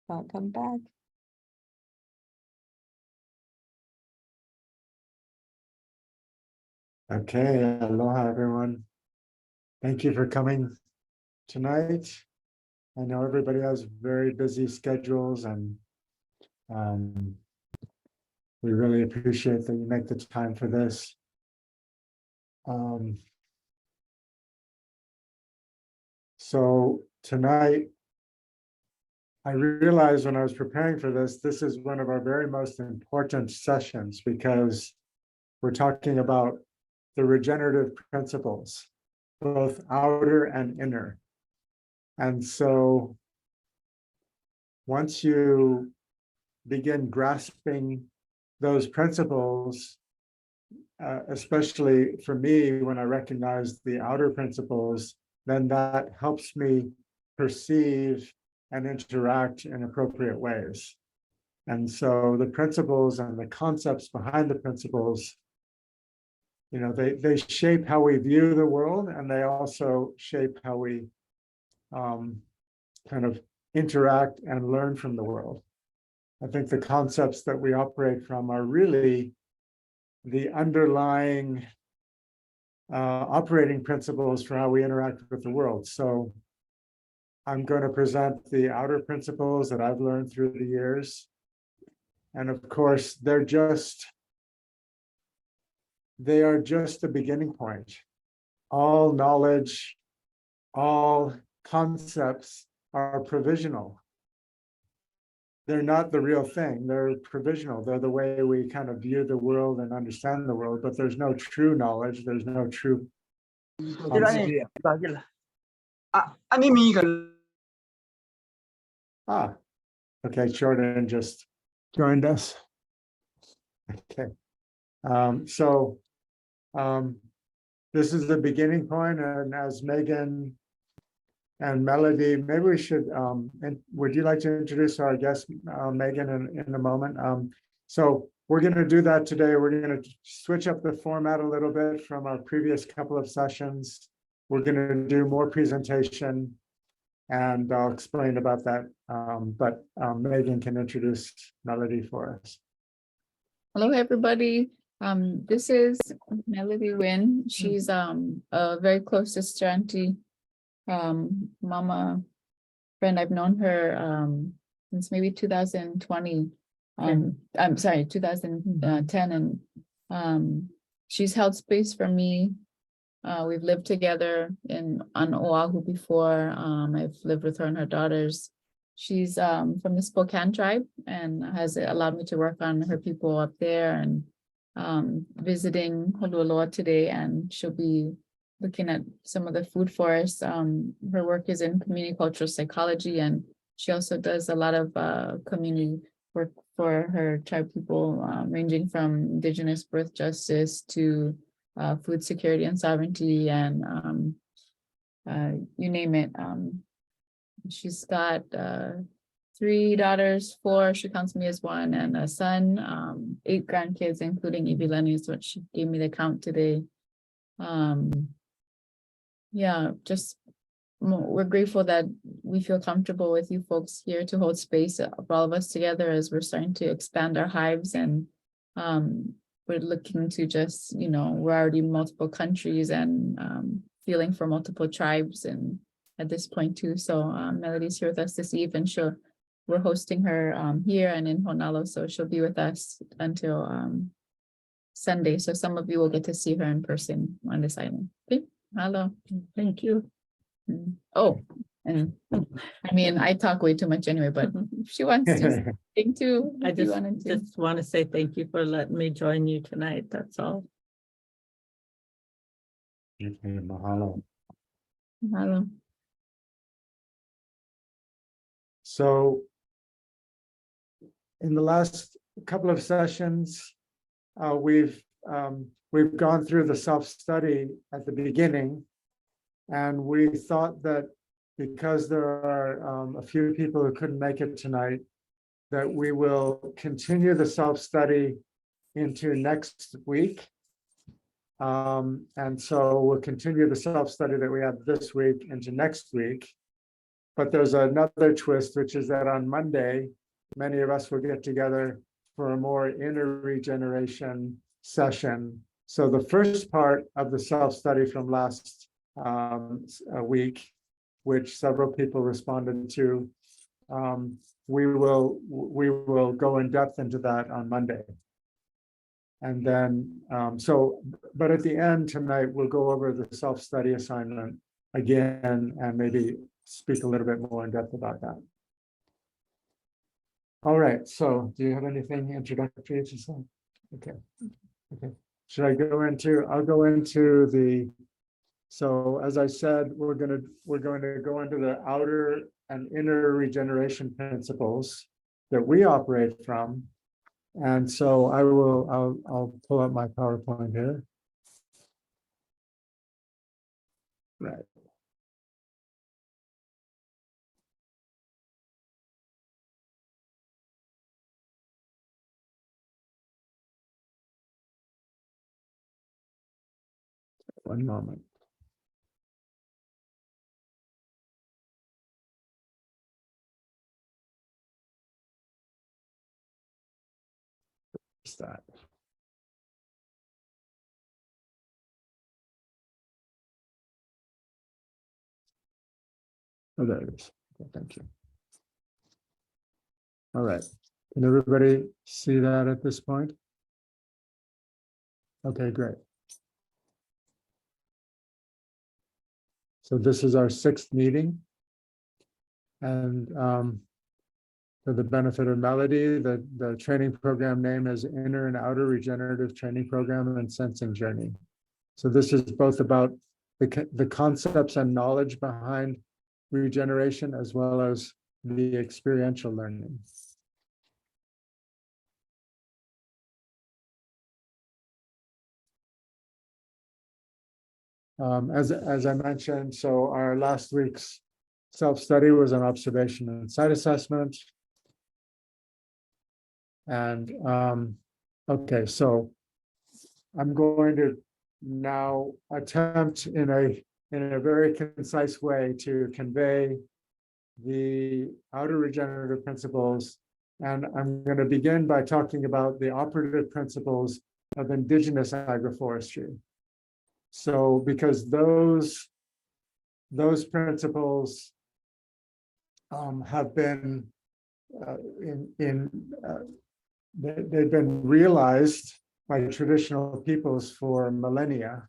Welcome back. Okay, aloha everyone. Thank you for coming tonight. I know everybody has very busy schedules and we really appreciate that you make the time for this. So tonight, I realized when I was preparing for this, this is one of our very most important sessions because we're talking about the regenerative principles, both outer and inner. And so once you begin grasping those principles, especially for me, when I recognize the outer principles, then that helps me perceive and interact in appropriate ways. And so the principles and the concepts behind the principles, you know, they shape how we view the world, and they also shape how we kind of interact and learn from the world. I think the concepts that we operate from are really the underlying operating principles for how we interact with the world. So I'm going to present the outer principles that I've learned through the years. And of course, they are just the beginning point. All knowledge, all concepts are provisional. They're not the real thing. They're provisional. They're the way we kind of view the world and understand the world, but there's no true knowledge. There's no true concept. Okay, Jordan just joined us. Okay. This is the beginning point, and as Megan and Melody, maybe we should, and would you like to introduce our guest, Megan, in a moment? So we're going to do that today. We're going to switch up the format a little bit from our previous couple of sessions. We're going to do more presentation, and I'll explain about that. But Megan can introduce Melody for us. Hello, everybody. This is Melody Wynn. She's a very close sister, auntie, mama friend. I've known her since maybe 2020. I'm sorry, 2010, and she's held space for me. We've lived together on Oahu before. I've lived with her and her daughters. She's from the Spokane tribe and has allowed me to work on her people up there, and visiting Holualoa today, and she'll be looking at some of the food for us. Her work is in community cultural psychology, and she also does a lot of community work for her tribe people, ranging from Indigenous birth justice to food security and sovereignty, and you name it. She's got 3 daughters, 4, she counts me as one, and a son, 8 grandkids, including Ibilani is what she gave me the count today. Yeah, just we're grateful that we feel comfortable with you folks here to hold space for all of us together as we're starting to expand our hives, and we're looking to just, you know, we're already multiple countries and feeling for multiple tribes and at this point too. So Melody's here with us this eve, and we're hosting her here and in Honalo, so she'll be with us until Sunday. So some of you will get to see her in person on this island. Okay, hello, thank you. Oh, and I mean, I talk way too much anyway, but if she wants to sing too. I just want to say thank you for letting me join you tonight. That's all. Mahalo. Hello. So in the last couple of sessions, we've gone through the self-study at the beginning, and we thought that because there are a few people who couldn't make it tonight, that we will continue the self-study into next week. And so we'll continue the self-study that we had this week into next week. but there's another twist, which is that on Monday, many of us will get together for a more inner regeneration session. So the first part of the self-study from last week, which several people responded to, we will go in depth into that on Monday. And then, but at the end tonight, we'll go over the self-study assignment again and maybe speak a little bit more in depth about that. All right, so do you have anything introductory to say? Okay. Should I go into, I'll go into the, so as I said, we're going to go into the outer and inner regeneration principles that we operate from. And so I'll pull up my PowerPoint here. Right. One moment. That. Oh, there it is. Okay, thank you. All right. Can everybody see that at this point? Okay, great. So this is our 6th meeting. And for the benefit of Melody, the training program name is Inner and Outer Regenerative Training Program and Sensing Journey. So this is both about the concepts and knowledge behind regeneration as well as the experiential learning. As I mentioned, so our last week's self-study was an observation and site assessment. And okay, so I'm going to now attempt in a very concise way to convey the outer regenerative principles. And I'm going to begin by talking about the operative principles of indigenous agroforestry. So because those principles have been they've been realized by traditional peoples for millennia,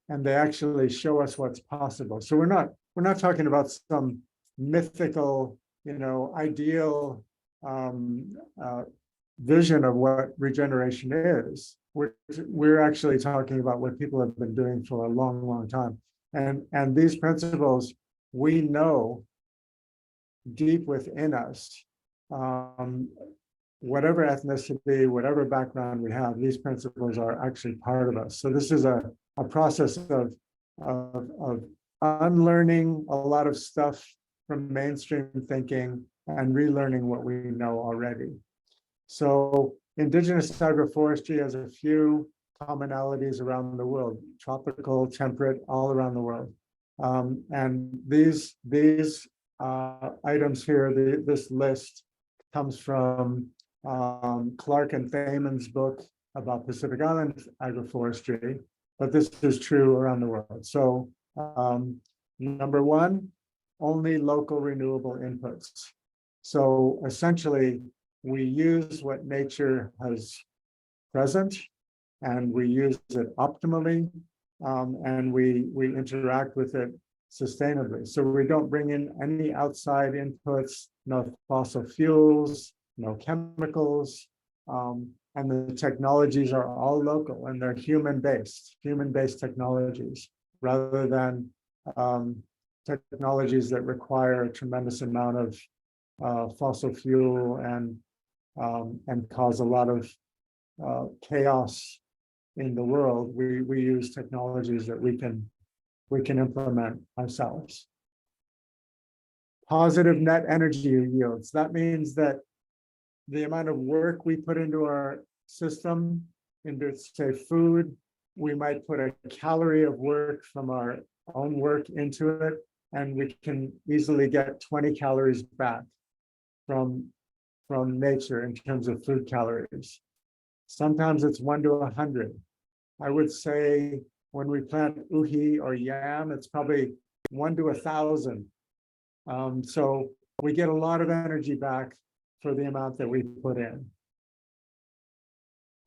and they actually show us what's possible. So we're not talking about some mythical, ideal vision of what regeneration is. We're actually talking about what people have been doing for a long, long time. And these principles, we know deep within us, whatever ethnicity, whatever background we have, these principles are actually part of us. So this is a process of unlearning a lot of stuff from mainstream thinking and relearning what we know already. So indigenous agroforestry has a few commonalities around the world: tropical, temperate, all around the world. And these items here, this list comes from Clark and Thaman's book about Pacific Island agroforestry, but this is true around the world. So number one, only local renewable inputs. So essentially, we use what nature has present, and we use it optimally, and we interact with it sustainably. So we don't bring in any outside inputs, no fossil fuels, no chemicals, and the technologies are all local, and they're human-based technologies, rather than technologies that require a tremendous amount of fossil fuel and cause a lot of chaos in the world. We use technologies that we can implement ourselves. Positive net energy yields. That means that the amount of work we put into our system, into say food, we might put a calorie of work from our own work into it, and we can easily get 20 calories back from nature in terms of food calories. Sometimes it's 1 to 100. I would say when we plant uhi or yam, it's probably 1 to 1,000. So we get a lot of energy back for the amount that we put in.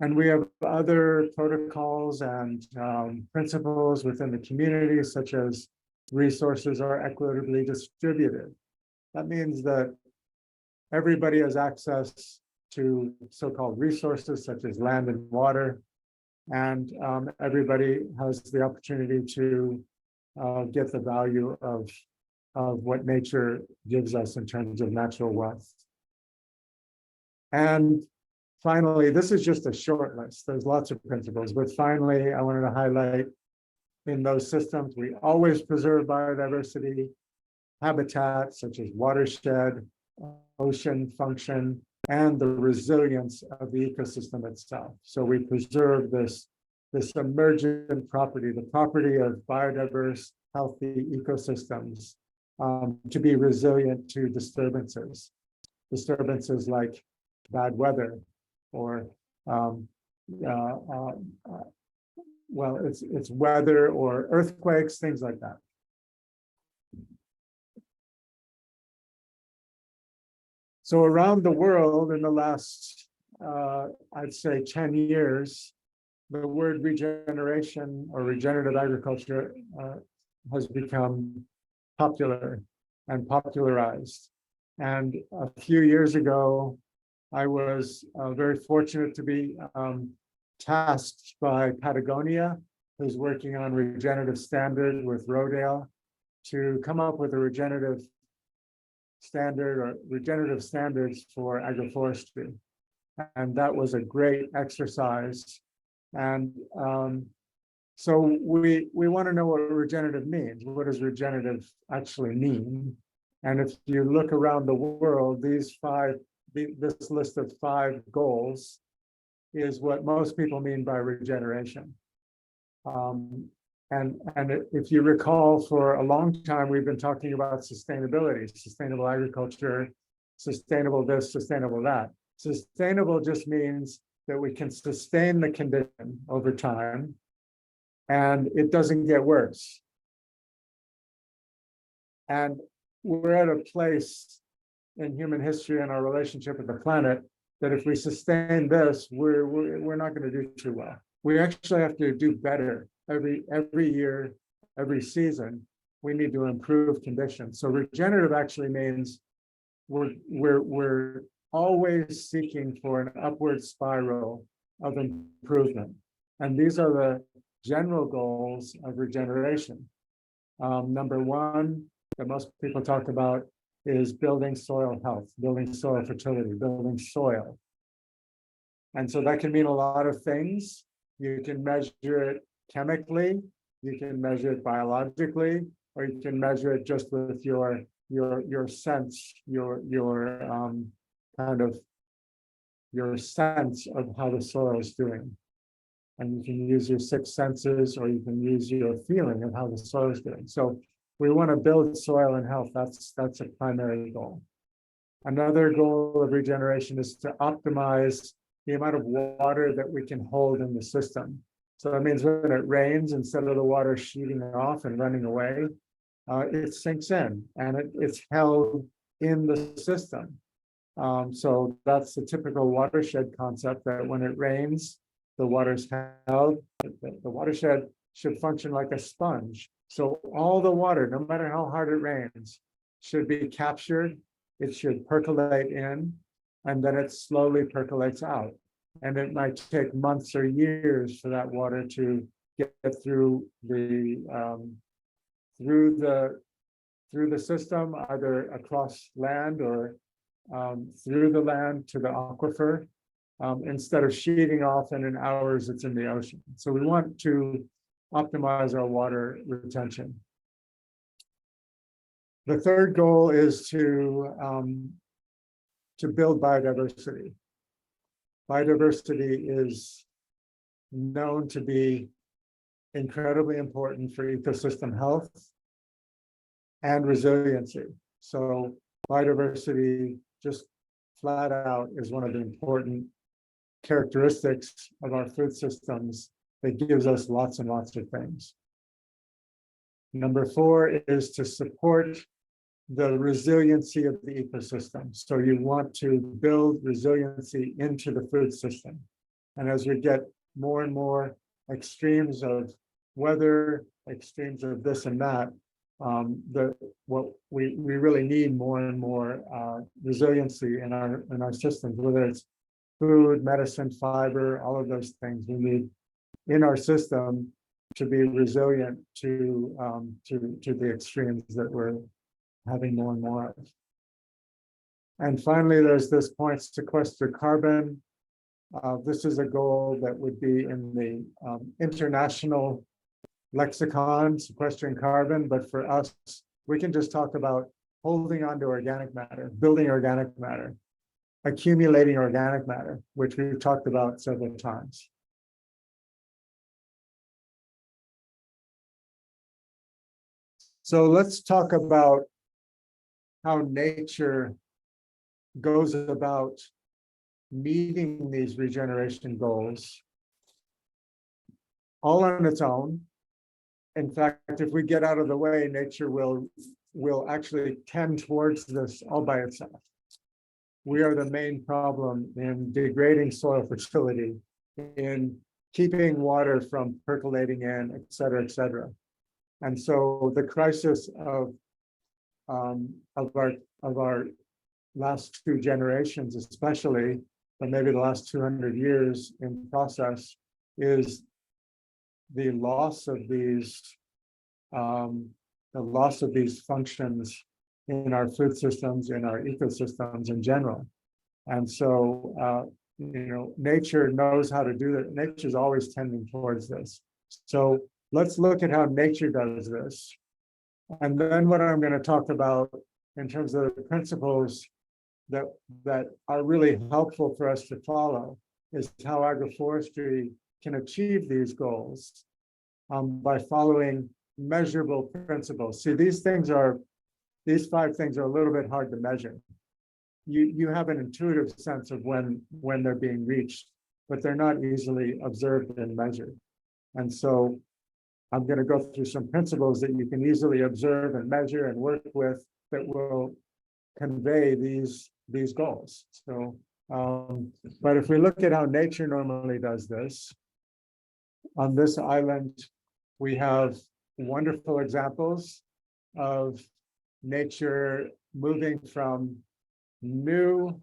And we have other protocols and principles within the community, such as resources are equitably distributed. That means that everybody has access to so-called resources such as land and water, and everybody has the opportunity to get the value of what nature gives us in terms of natural wealth. And finally, this is just a short list. There's lots of principles, but finally, I wanted to highlight in those systems, we always preserve biodiversity, habitats such as watershed, ocean function, and the resilience of the ecosystem itself. So we preserve this emergent property, the property of biodiverse, healthy ecosystems, to be resilient to disturbances like bad weather, or well, it's weather or earthquakes, things like that. So around the world in the last, I'd say 10 years, the word regeneration or regenerative agriculture has become popular and popularized. And a few years ago, I was very fortunate to be tasked by Patagonia, who's working on regenerative standard with Rodale, to come up with a regenerative standard or regenerative standards for agroforestry. And that was a great exercise. And so we want to know what regenerative means. What does regenerative actually mean? And if you look around the world, this list of 5 goals is what most people mean by regeneration. And if you recall, for a long time, we've been talking about sustainability, sustainable agriculture, sustainable this, sustainable that. Sustainable just means that we can sustain the condition over time and it doesn't get worse. And we're at a place in human history and our relationship with the planet that if we sustain this, we're not going to do too well. We actually have to do better every year, every season. We need to improve conditions. So regenerative actually means we're always seeking for an upward spiral of improvement. And these are the general goals of regeneration. Number 1 that most people talk about is building soil health, building soil fertility, building soil. And so that can mean a lot of things. You can measure it chemically, you can measure it biologically, or you can measure it just with your sense, your sense of how the soil is doing. And you can use your 6 senses, or you can use your feeling of how the soil is doing. So we want to build soil and health. That's a primary goal. Another goal of regeneration is to optimize the amount of water that we can hold in the system. So that means when it rains, instead of the water sheeting off and running away, it sinks in and it's held in the system. So that's the typical watershed concept, that when it rains, the water's held. The watershed should function like a sponge. So all the water, no matter how hard it rains, should be captured. It should percolate in, and then it slowly percolates out. And it might take months or years for that water to get through the system, either across land or through the land to the aquifer, instead of sheeting off, and in hours it's in the ocean. So we want to optimize our water retention. The third goal is to build biodiversity. Biodiversity is known to be incredibly important for ecosystem health. and resiliency. So biodiversity, just flat out, is one of the important characteristics of our food systems that gives us lots and lots of things. Number 4 is to support the resiliency of the ecosystem. So you want to build resiliency into the food system. And as we get more and more extremes of weather, extremes of this and that, what we really need more and more resiliency in our systems, whether it's food, medicine, fiber, all of those things we need in our system to be resilient to the extremes that we're having more and more of. And finally, there's this point: sequester carbon. This is a goal that would be in the international lexicon, sequestering carbon, but for us, we can just talk about holding on to organic matter, building organic matter, accumulating organic matter, which we've talked about several times. So let's talk about how nature goes about meeting these regeneration goals all on its own. In fact, if we get out of the way, nature will actually tend towards this all by itself. We are the main problem in degrading soil fertility, in keeping water from percolating in, et cetera, et cetera. And so the crisis of our last 2 generations, especially, but maybe the last 200 years in process, is the loss of these functions in our food systems, in our ecosystems in general. And so, nature knows how to do that. Nature's always tending towards this. So let's look at how nature does this. And then what I'm going to talk about in terms of the principles that are really helpful for us to follow is how agroforestry can achieve these goals by following measurable principles. See, these 5 things are a little bit hard to measure. You have an intuitive sense of when they're being reached, but they're not easily observed and measured. And so I'm going to go through some principles that you can easily observe and measure and work with that will convey these goals. So, but if we look at how nature normally does this, on this island, we have wonderful examples of nature moving from new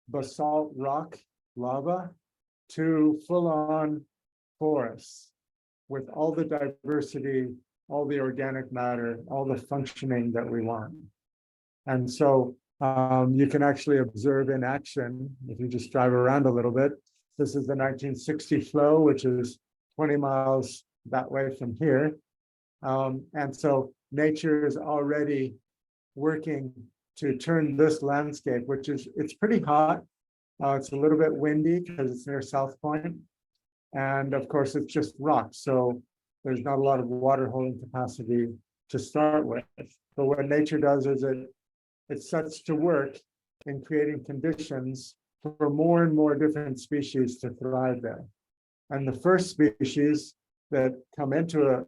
basalt rock lava to full-on forests with all the diversity, all the organic matter, all the functioning that we want. And so you can actually observe in action if you just drive around a little bit. This is the 1960 flow, which is 20 miles that way from here. And so nature is already working to turn this landscape, it's pretty hot. It's a little bit windy because it's near South Point. And of course, it's just rock. So there's not a lot of water holding capacity to start with. But what nature does is it sets to work in creating conditions for more and more different species to thrive there. And the first species that come into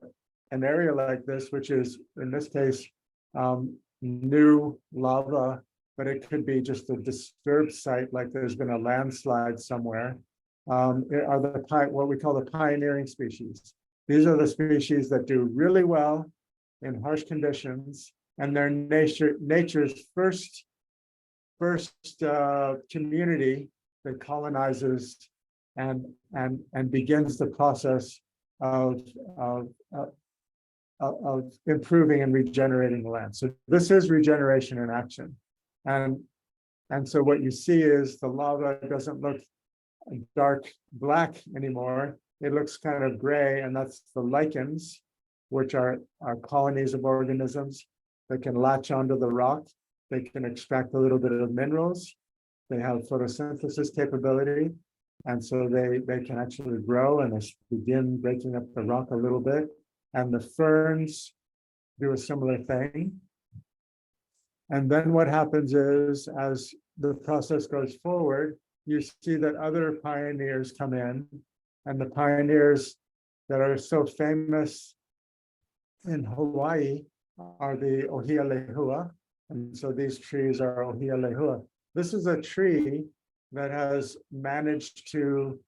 an area like this, which is in this case, new lava, but it could be just a disturbed site, like there's been a landslide somewhere, are what we call the pioneering species. These are the species that do really well in harsh conditions, and they're nature's first community that colonizes and begins the process of improving and regenerating the land. So this is regeneration in action. And so what you see is the lava doesn't look dark black anymore. It looks kind of gray, and that's the lichens, which are colonies of organisms that can latch onto the rock. They can extract a little bit of minerals. They have photosynthesis capability. And so they can actually grow and begin breaking up the rock a little bit. And the ferns do a similar thing. And then what happens is, as the process goes forward, you see that other pioneers come in, and the pioneers that are so famous in Hawaii are the ohia lehua. And so these trees are ohia lehua. This is a tree that has managed to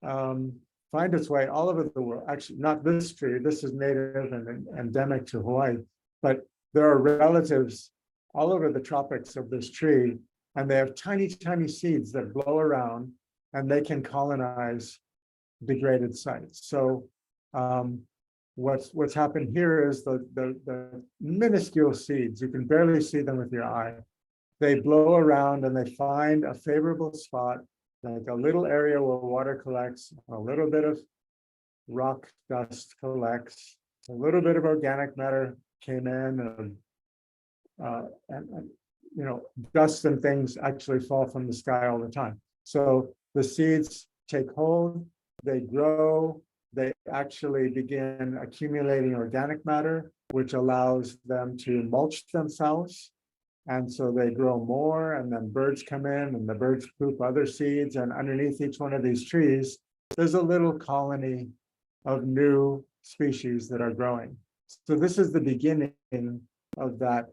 find its way all over the world. Actually, not this tree. This is native and endemic to Hawaii, but there are relatives all over the tropics of this tree, and they have tiny, tiny seeds that blow around, and they can colonize degraded sites. So what's happened here is the minuscule seeds, you can barely see them with your eye. They blow around and they find a favorable spot, like a little area where water collects, a little bit of rock dust collects, a little bit of organic matter came in, and you know, dust and things actually fall from the sky all the time. So the seeds take hold, they grow, they actually begin accumulating organic matter, which allows them to mulch themselves. And so they grow more, and then birds come in, and the birds poop other seeds. And underneath each one of these trees, there's a little colony of new species that are growing. So this is the beginning of that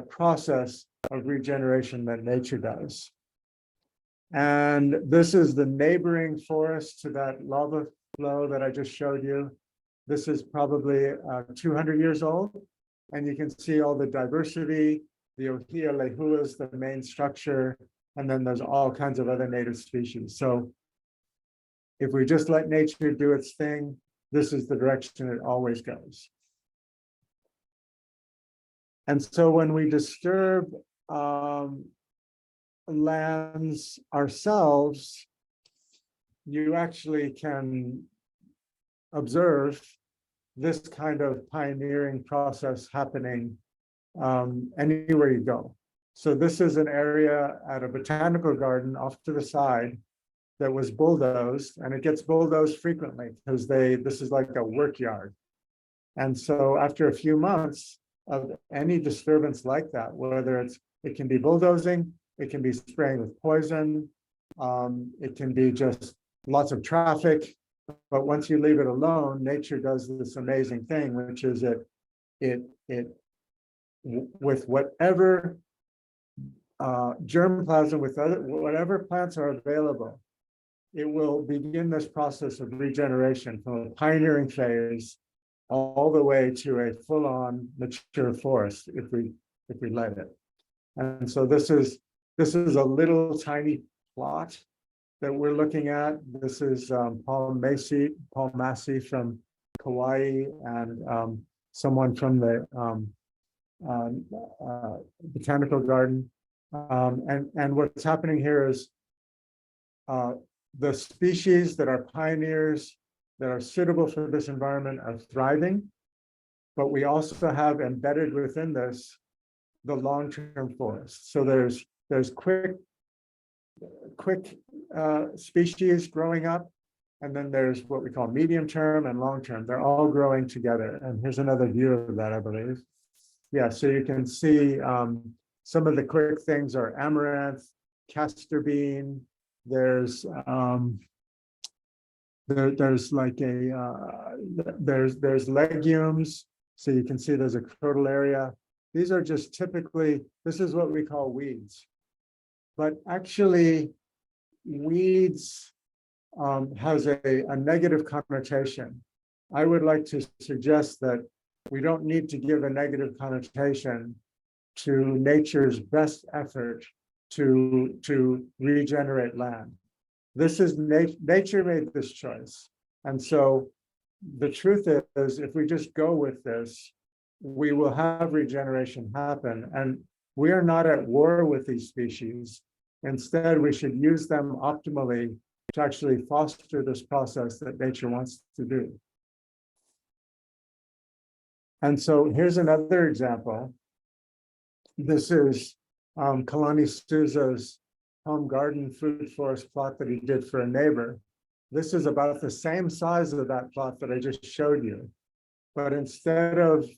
process of regeneration that nature does. And this is the neighboring forest to that lava flow that I just showed you. This is probably 200 years old, and you can see all the diversity. The ohia lehua is the main structure, and then there's all kinds of other native species. So if we just let nature do its thing, this is the direction it always goes. And so when we disturb lands ourselves, you actually can observe this kind of pioneering process happening anywhere you go. So this is an area at a botanical garden off to the side that was bulldozed, and it gets bulldozed frequently because this is like a work yard. And so after a few months of any disturbance like that, whether it can be bulldozing, it can be spraying with poison, it can be just lots of traffic, but once you leave it alone, nature does this amazing thing, which is it with whatever germplasm, with whatever plants are available, it will begin this process of regeneration from a pioneering phase all the way to a full-on mature forest if we let it. And so this is a little tiny plot that we're looking at. This is Paul Massey from Kauai, and someone from the botanical garden. And what's happening here is the species that are pioneers that are suitable for this environment are thriving, but we also have embedded within this the long-term forest. So there's quick species growing up, and then there's what we call medium-term and long-term. They're all growing together. And here's another view of that, I believe. Yeah, so you can see some of the quick things are amaranth, castor bean. There's like there's legumes. So you can see there's a crotalaria. These are just typically, this is what we call weeds. But actually, weeds has a negative connotation. I would like to suggest that we don't need to give a negative connotation to nature's best effort to regenerate land. This is nature made this choice. And so the truth is, if we just go with this, we will have regeneration happen. And we are not at war with these species. Instead, we should use them optimally to actually foster this process that nature wants to do. And so here's another example. This is Kalani Souza's home garden food forest plot that he did for a neighbor. This is about the same size of that plot that I just showed you. But instead of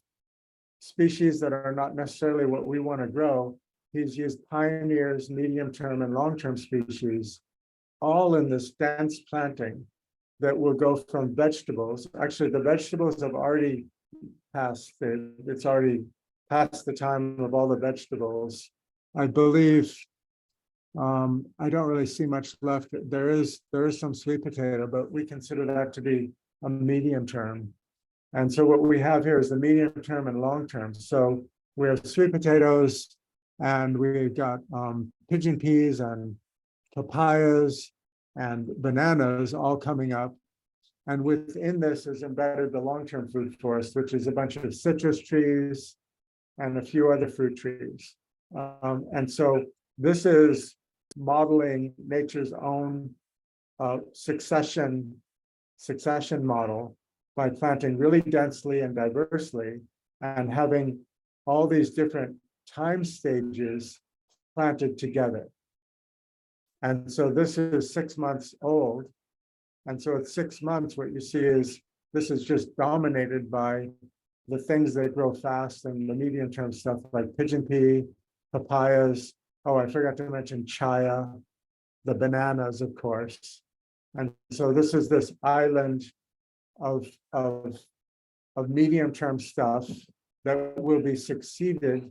species that are not necessarily what we want to grow. He's used pioneers, medium-term and long-term species, all in this dense planting that will go from vegetables. Actually, the vegetables have already passed, it's already past the time of all the vegetables. I believe, I don't really see much left. There is some sweet potato, but we consider that to be a medium term. And so what we have here is the medium term and long term. So we have sweet potatoes, and we've got pigeon peas and papayas and bananas all coming up. And within this is embedded the long-term food forest, which is a bunch of citrus trees and a few other fruit trees. And so this is modeling nature's own succession model by planting really densely and diversely and having all these different time stages planted together. And so this is 6 months old. And so at 6 months, what you see is this is just dominated by the things that grow fast and the medium term stuff like pigeon pea, papayas. Oh, I forgot to mention chaya, the bananas, of course. And so this is this island of medium term stuff that will be succeeded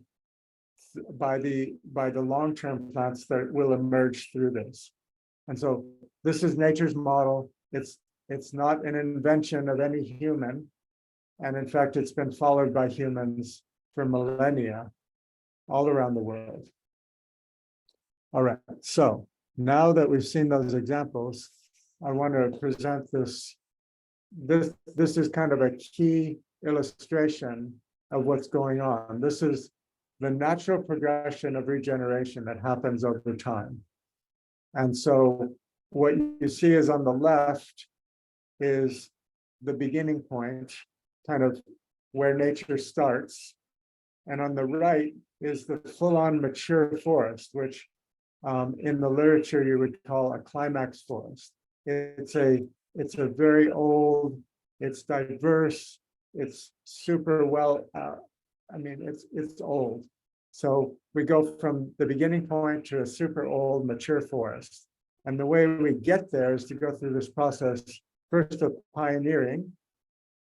by the long-term plants that will emerge through this. And so this is nature's model. It's not an invention of any human. And in fact, it's been followed by humans for millennia all around the world. All right, so now that we've seen those examples, I want to present this. This is kind of a key illustration of what's going on. This is the natural progression of regeneration that happens over time. And so what you see is on the left is the beginning point, kind of where nature starts. And on the right is the full-on mature forest, which in the literature you would call a climax forest. It's a very old, it's diverse, it's super well, I mean, it's old. So we go from the beginning point to a super old mature forest. And the way we get there is to go through this process, first of pioneering,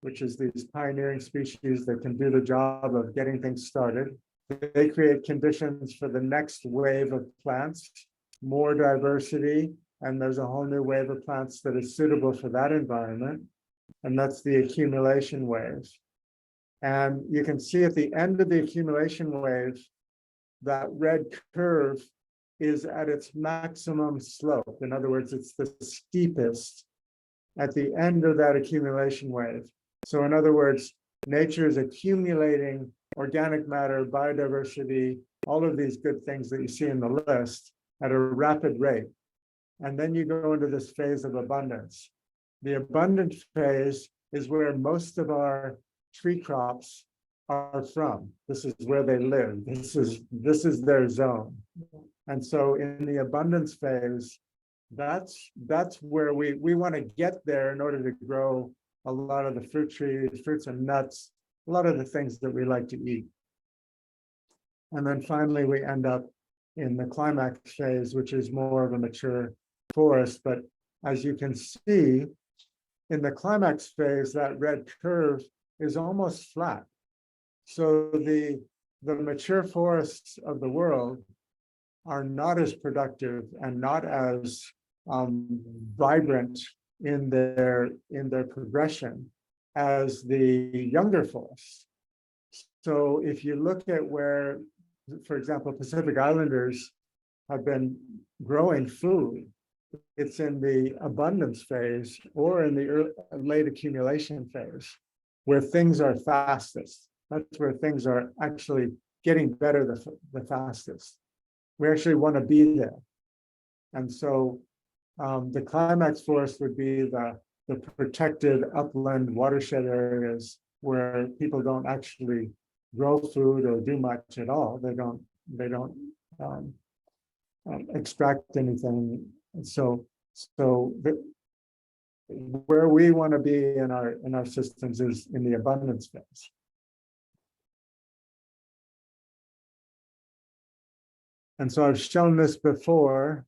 which is these pioneering species that can do the job of getting things started. They create conditions for the next wave of plants, more diversity, and there's a whole new wave of plants that is suitable for that environment. And that's the accumulation wave. And you can see at the end of the accumulation wave, that red curve is at its maximum slope. In other words, it's the steepest at the end of that accumulation wave. So in other words, nature is accumulating organic matter, biodiversity, all of these good things that you see in the list at a rapid rate. And then you go into this phase of abundance. The abundant phase is where most of our tree crops are from. This is where they live. This is their zone. And so in the abundance phase, that's where we want to get there in order to grow a lot of the fruit trees, fruits and nuts, a lot of the things that we like to eat. And then finally, we end up in the climax phase, which is more of a mature forest. But as you can see, in the climax phase, that red curve is almost flat. So the mature forests of the world are not as productive and not as vibrant in their progression as the younger forests. So if you look at where, for example, Pacific Islanders have been growing food, it's in the abundance phase or in the late accumulation phase, where things are fastest. That's where things are actually getting better the fastest. We actually want to be there. And so the climax forest would be the protected upland watershed areas where people don't actually grow food or do much at all. They don't extract anything. So where we want to be in our systems is in the abundance phase. And so I've shown this before.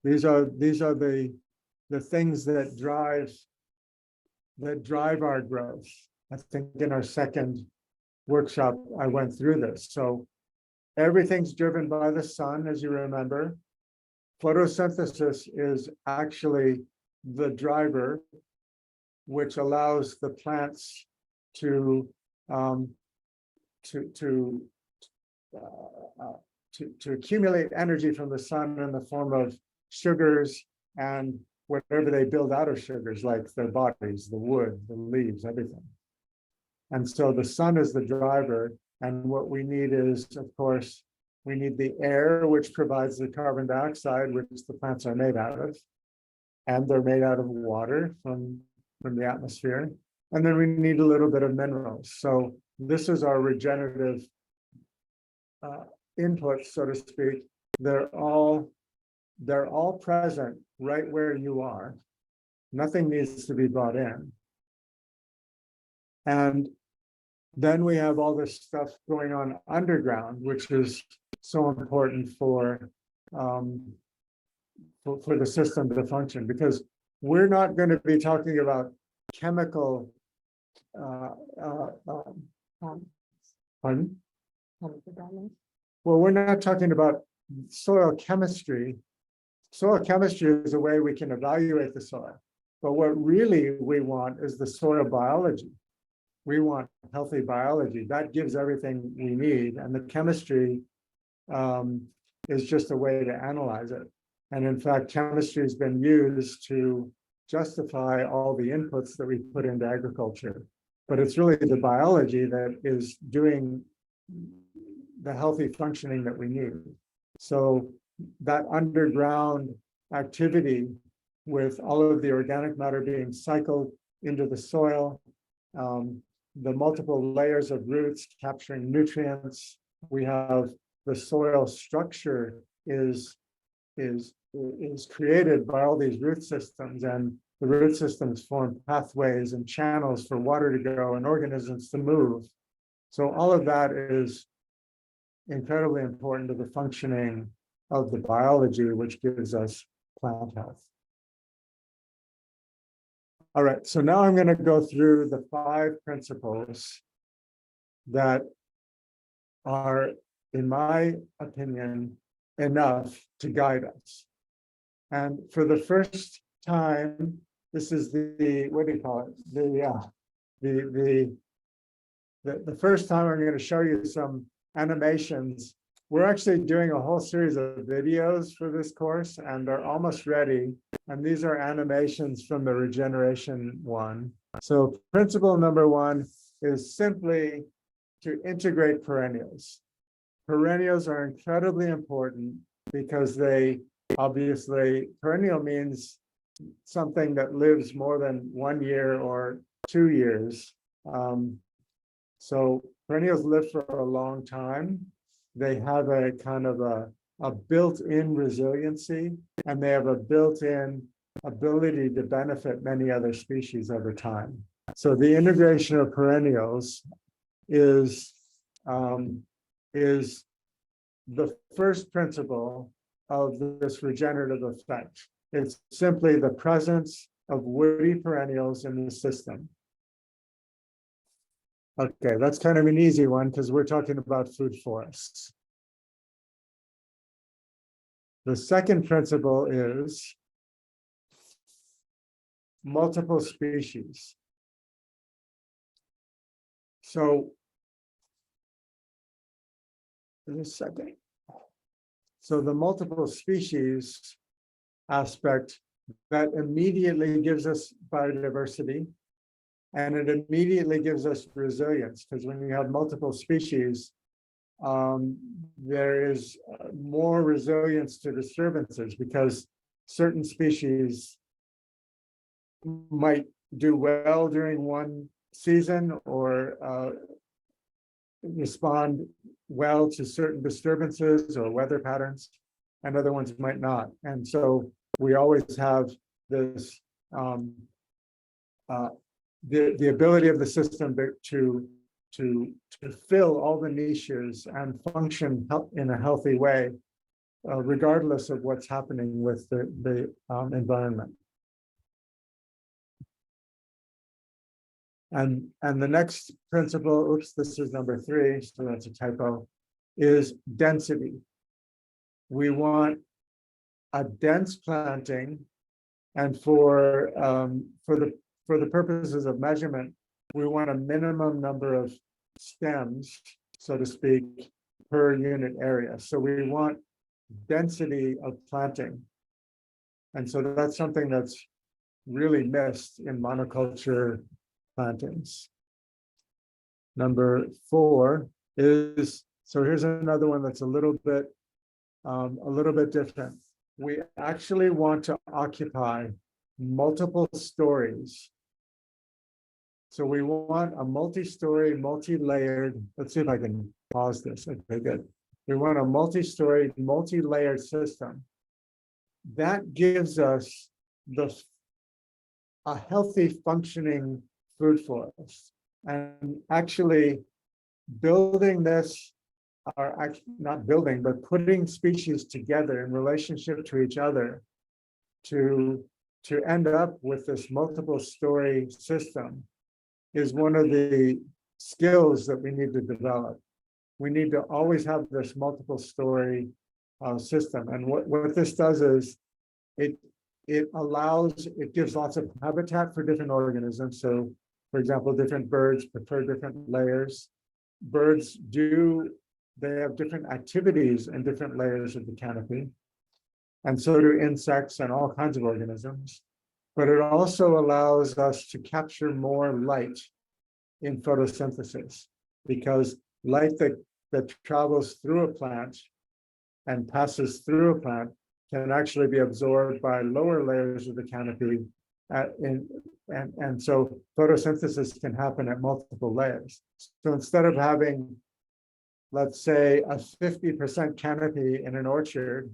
These are the things that drive our growth. I think in our second workshop, I went through this. So everything's driven by the sun, as you remember. Photosynthesis is actually the driver, which allows the plants to accumulate energy from the sun in the form of sugars and whatever they build out of sugars, like their bodies, the wood, the leaves, everything. And so the sun is the driver. And what we need is, of course, we need the air, which provides the carbon dioxide, which the plants are made out of. And they're made out of water from the atmosphere. And then we need a little bit of minerals. So this is our regenerative input, so to speak. They're all present right where you are. Nothing needs to be brought in. And then we have all this stuff going on underground, which is so important for the system to function, because we're not going to be talking about chemical pardon? Well, we're not talking about soil chemistry. Soil chemistry is a way we can evaluate the soil. But what really we want is the soil biology. We want healthy biology. That gives everything we need. And the chemistry is just a way to analyze it. And in fact, chemistry has been used to justify all the inputs that we put into agriculture. But it's really the biology that is doing the healthy functioning that we need. So that underground activity with all of the organic matter being cycled into the soil, the multiple layers of roots capturing nutrients, we have the soil structure is created by all these root systems, and the root systems form pathways and channels for water to go and organisms to move. So all of that is incredibly important to the functioning of the biology, which gives us plant health. All right, so now I'm going to go through the 5 principles that are, in my opinion, enough to guide us. And for the first time, this is the, what do you call it? The first time I'm going to show you some animations. We're actually doing a whole series of videos for this course, and they're almost ready. And these are animations from the regeneration one. So principle number 1 is simply to integrate perennials. Perennials are incredibly important because they obviously, perennial means something that lives more than 1 year or 2 years. So perennials live for a long time. They have a kind of a built-in resiliency, and they have a built-in ability to benefit many other species over time. So the integration of perennials is the first principle of this regenerative effect. It's simply the presence of woody perennials in the system. Okay, that's kind of an easy one because we're talking about food forests. The second principle is multiple species. So, in a second. So the multiple species aspect, that immediately gives us biodiversity, and it immediately gives us resilience, because when you have multiple species, there is more resilience to disturbances, because certain species might do well during one season or respond well to certain disturbances or weather patterns, and other ones might not. And so we always have this the ability of the system to to fill all the niches and function in a healthy way, regardless of what's happening with the environment. And the next principle, oops, this is number 3, so that's a typo, is density. We want a dense planting, and for the purposes of measurement, we want a minimum number of stems, so to speak, per unit area. So we want density of planting. And so that's something that's really missed in monoculture plantings. Number 4 is, so here's another one that's a little bit different. We actually want to occupy multiple stories. So we want a multi-story, multi-layered, let's see if I can pause this. Okay, good. We want a multi-story, multi-layered system. That gives us a healthy functioning food forest. And actually building this, or not building, but putting species together in relationship to each other to end up with this multiple story system is one of the skills that we need to develop. We need to always have this multiple story system. And what this does is it gives lots of habitat for different organisms. So for example, different birds prefer different layers. Birds they have different activities in different layers of the canopy. And so do insects and all kinds of organisms. But it also allows us to capture more light in photosynthesis, because light that travels through a plant and passes through a plant can actually be absorbed by lower layers of the canopy. And so photosynthesis can happen at multiple layers. So instead of having, let's say, a 50% canopy in an orchard,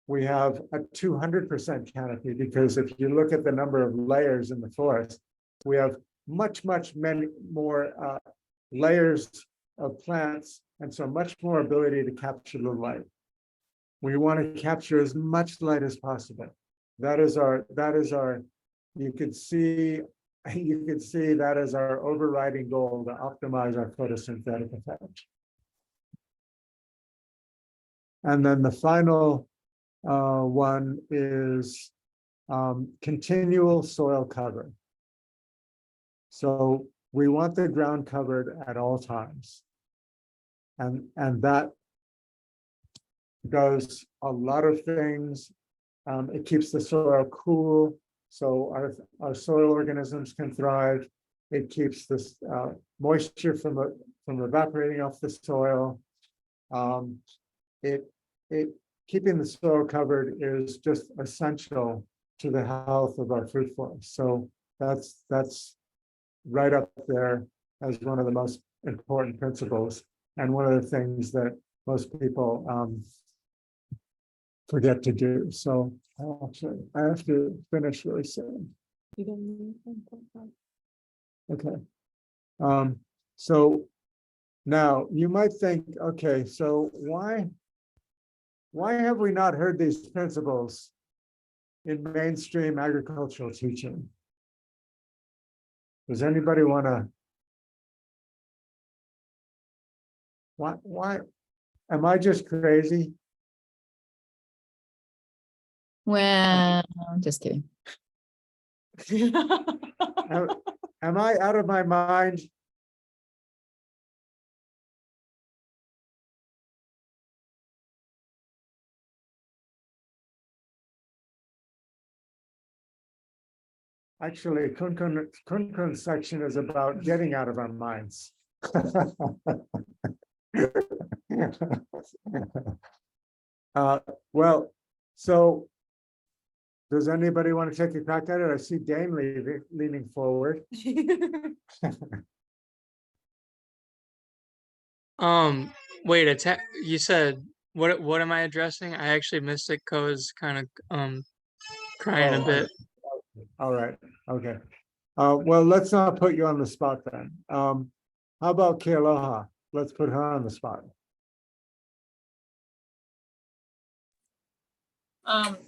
we have a 200% canopy, because if you look at the number of layers in the forest, we have many more layers of plants, and so much more ability to capture the light. We want to capture as much light as possible. That is our, you could see that as our overriding goal, to optimize our photosynthetic effect. And then the final one is continual soil cover. So we want the ground covered at all times. And that does a lot of things. It keeps the soil cool, so our soil organisms can thrive. It keeps this moisture from evaporating off the soil. Keeping the soil covered is just essential to the health of our fruit forest. So that's right up there as one of the most important principles, and one of the things that most people forget to do. So actually, I have to finish really soon. Okay. So now you might think, okay, so why have we not heard these principles in mainstream agricultural teaching? Does anybody want to? Why? Am I just crazy? Well, just kidding. Am I out of my mind? Actually, Kun section is about getting out of our minds. Well, so does anybody want to take a crack at it? I see Dane leaning forward. Wait, you said what am I addressing? I actually missed it because kind of crying a bit. All right. Okay. Well, let's not put you on the spot then. How about Kealoha? Let's put her on the spot.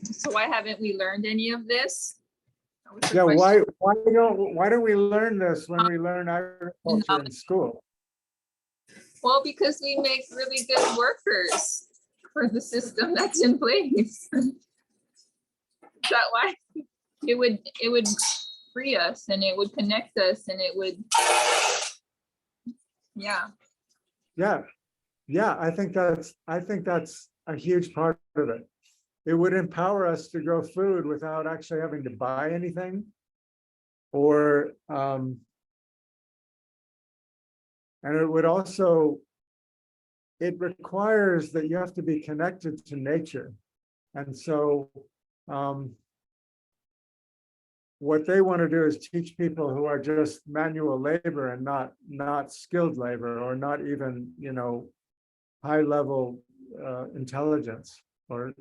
So why haven't we learned any of this? That was the Yeah, question. why don't we learn this when we learn agriculture in school? Well, because we make really good workers for the system that's in place. Is that why? It would free us and it would connect us and it would, yeah. Yeah, I think that's a huge part of it. It would empower us to grow food without actually having to buy anything. Or and it would also, it requires that you have to be connected to nature. And so what they want to do is teach people who are just manual labor and not skilled labor, or not even, high level intelligence, or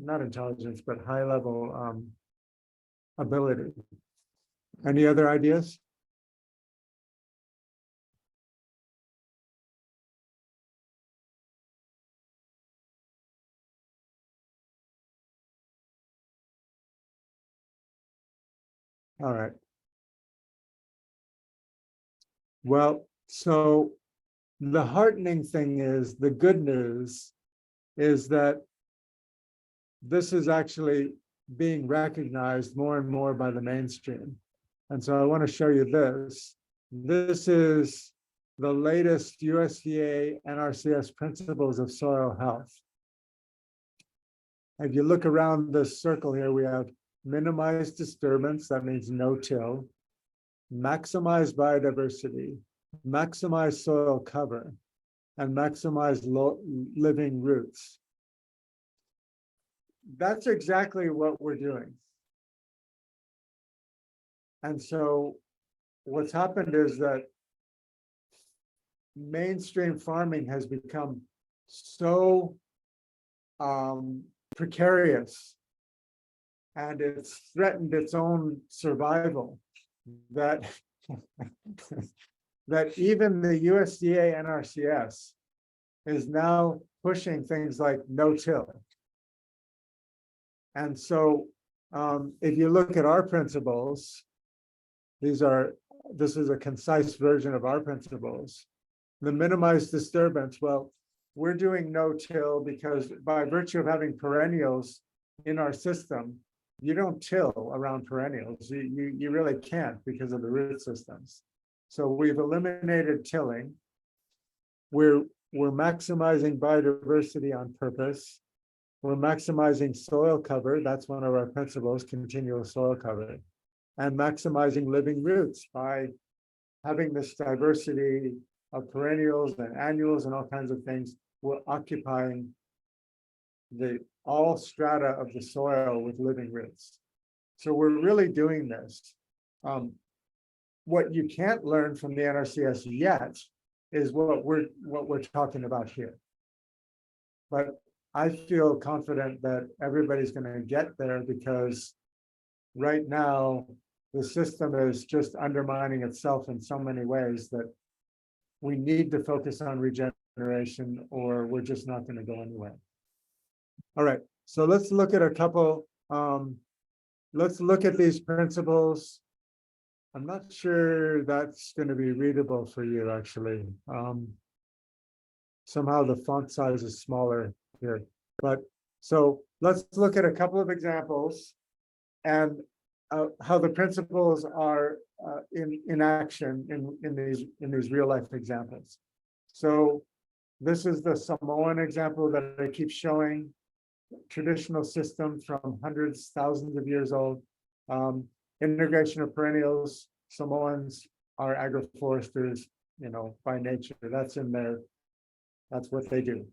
not intelligence, but high level ability. Any other ideas? All right. Well, so the heartening thing is, the good news is that this is actually being recognized more and more by the mainstream. And so I want to show you this. This is the latest USDA NRCS principles of soil health. If you look around this circle here, we have minimize disturbance, that means no till, maximize biodiversity, maximize soil cover, and maximize living roots. That's exactly what we're doing. And so what's happened is that mainstream farming has become so precarious, and it's threatened its own survival, that that even the USDA NRCS is now pushing things like no-till. And so if you look at our principles, this is a concise version of our principles. The minimize disturbance, well, we're doing no-till because by virtue of having perennials in our system, you don't till around perennials. You really can't because of the root systems. So we've eliminated tilling. We're maximizing biodiversity on purpose. We're maximizing soil cover. That's one of our principles, continual soil cover. And maximizing living roots by having this diversity of perennials and annuals and all kinds of things. We're occupying all strata of the soil with living roots. So we're really doing this. What you can't learn from the NRCS yet is what we're talking about here. But I feel confident that everybody's going to get there, because right now the system is just undermining itself in so many ways that we need to focus on regeneration, or we're just not going to go anywhere. All right, so let's look at a couple. Let's look at these principles. I'm not sure that's going to be readable for you, actually. Somehow the font size is smaller here. But so let's look at a couple of examples and how the principles are in action in these real life examples. So this is the Samoan example that I keep showing. Traditional system from hundreds, thousands of years old. Integration of perennials. Samoans are agroforesters, by nature. That's in there. That's what they do.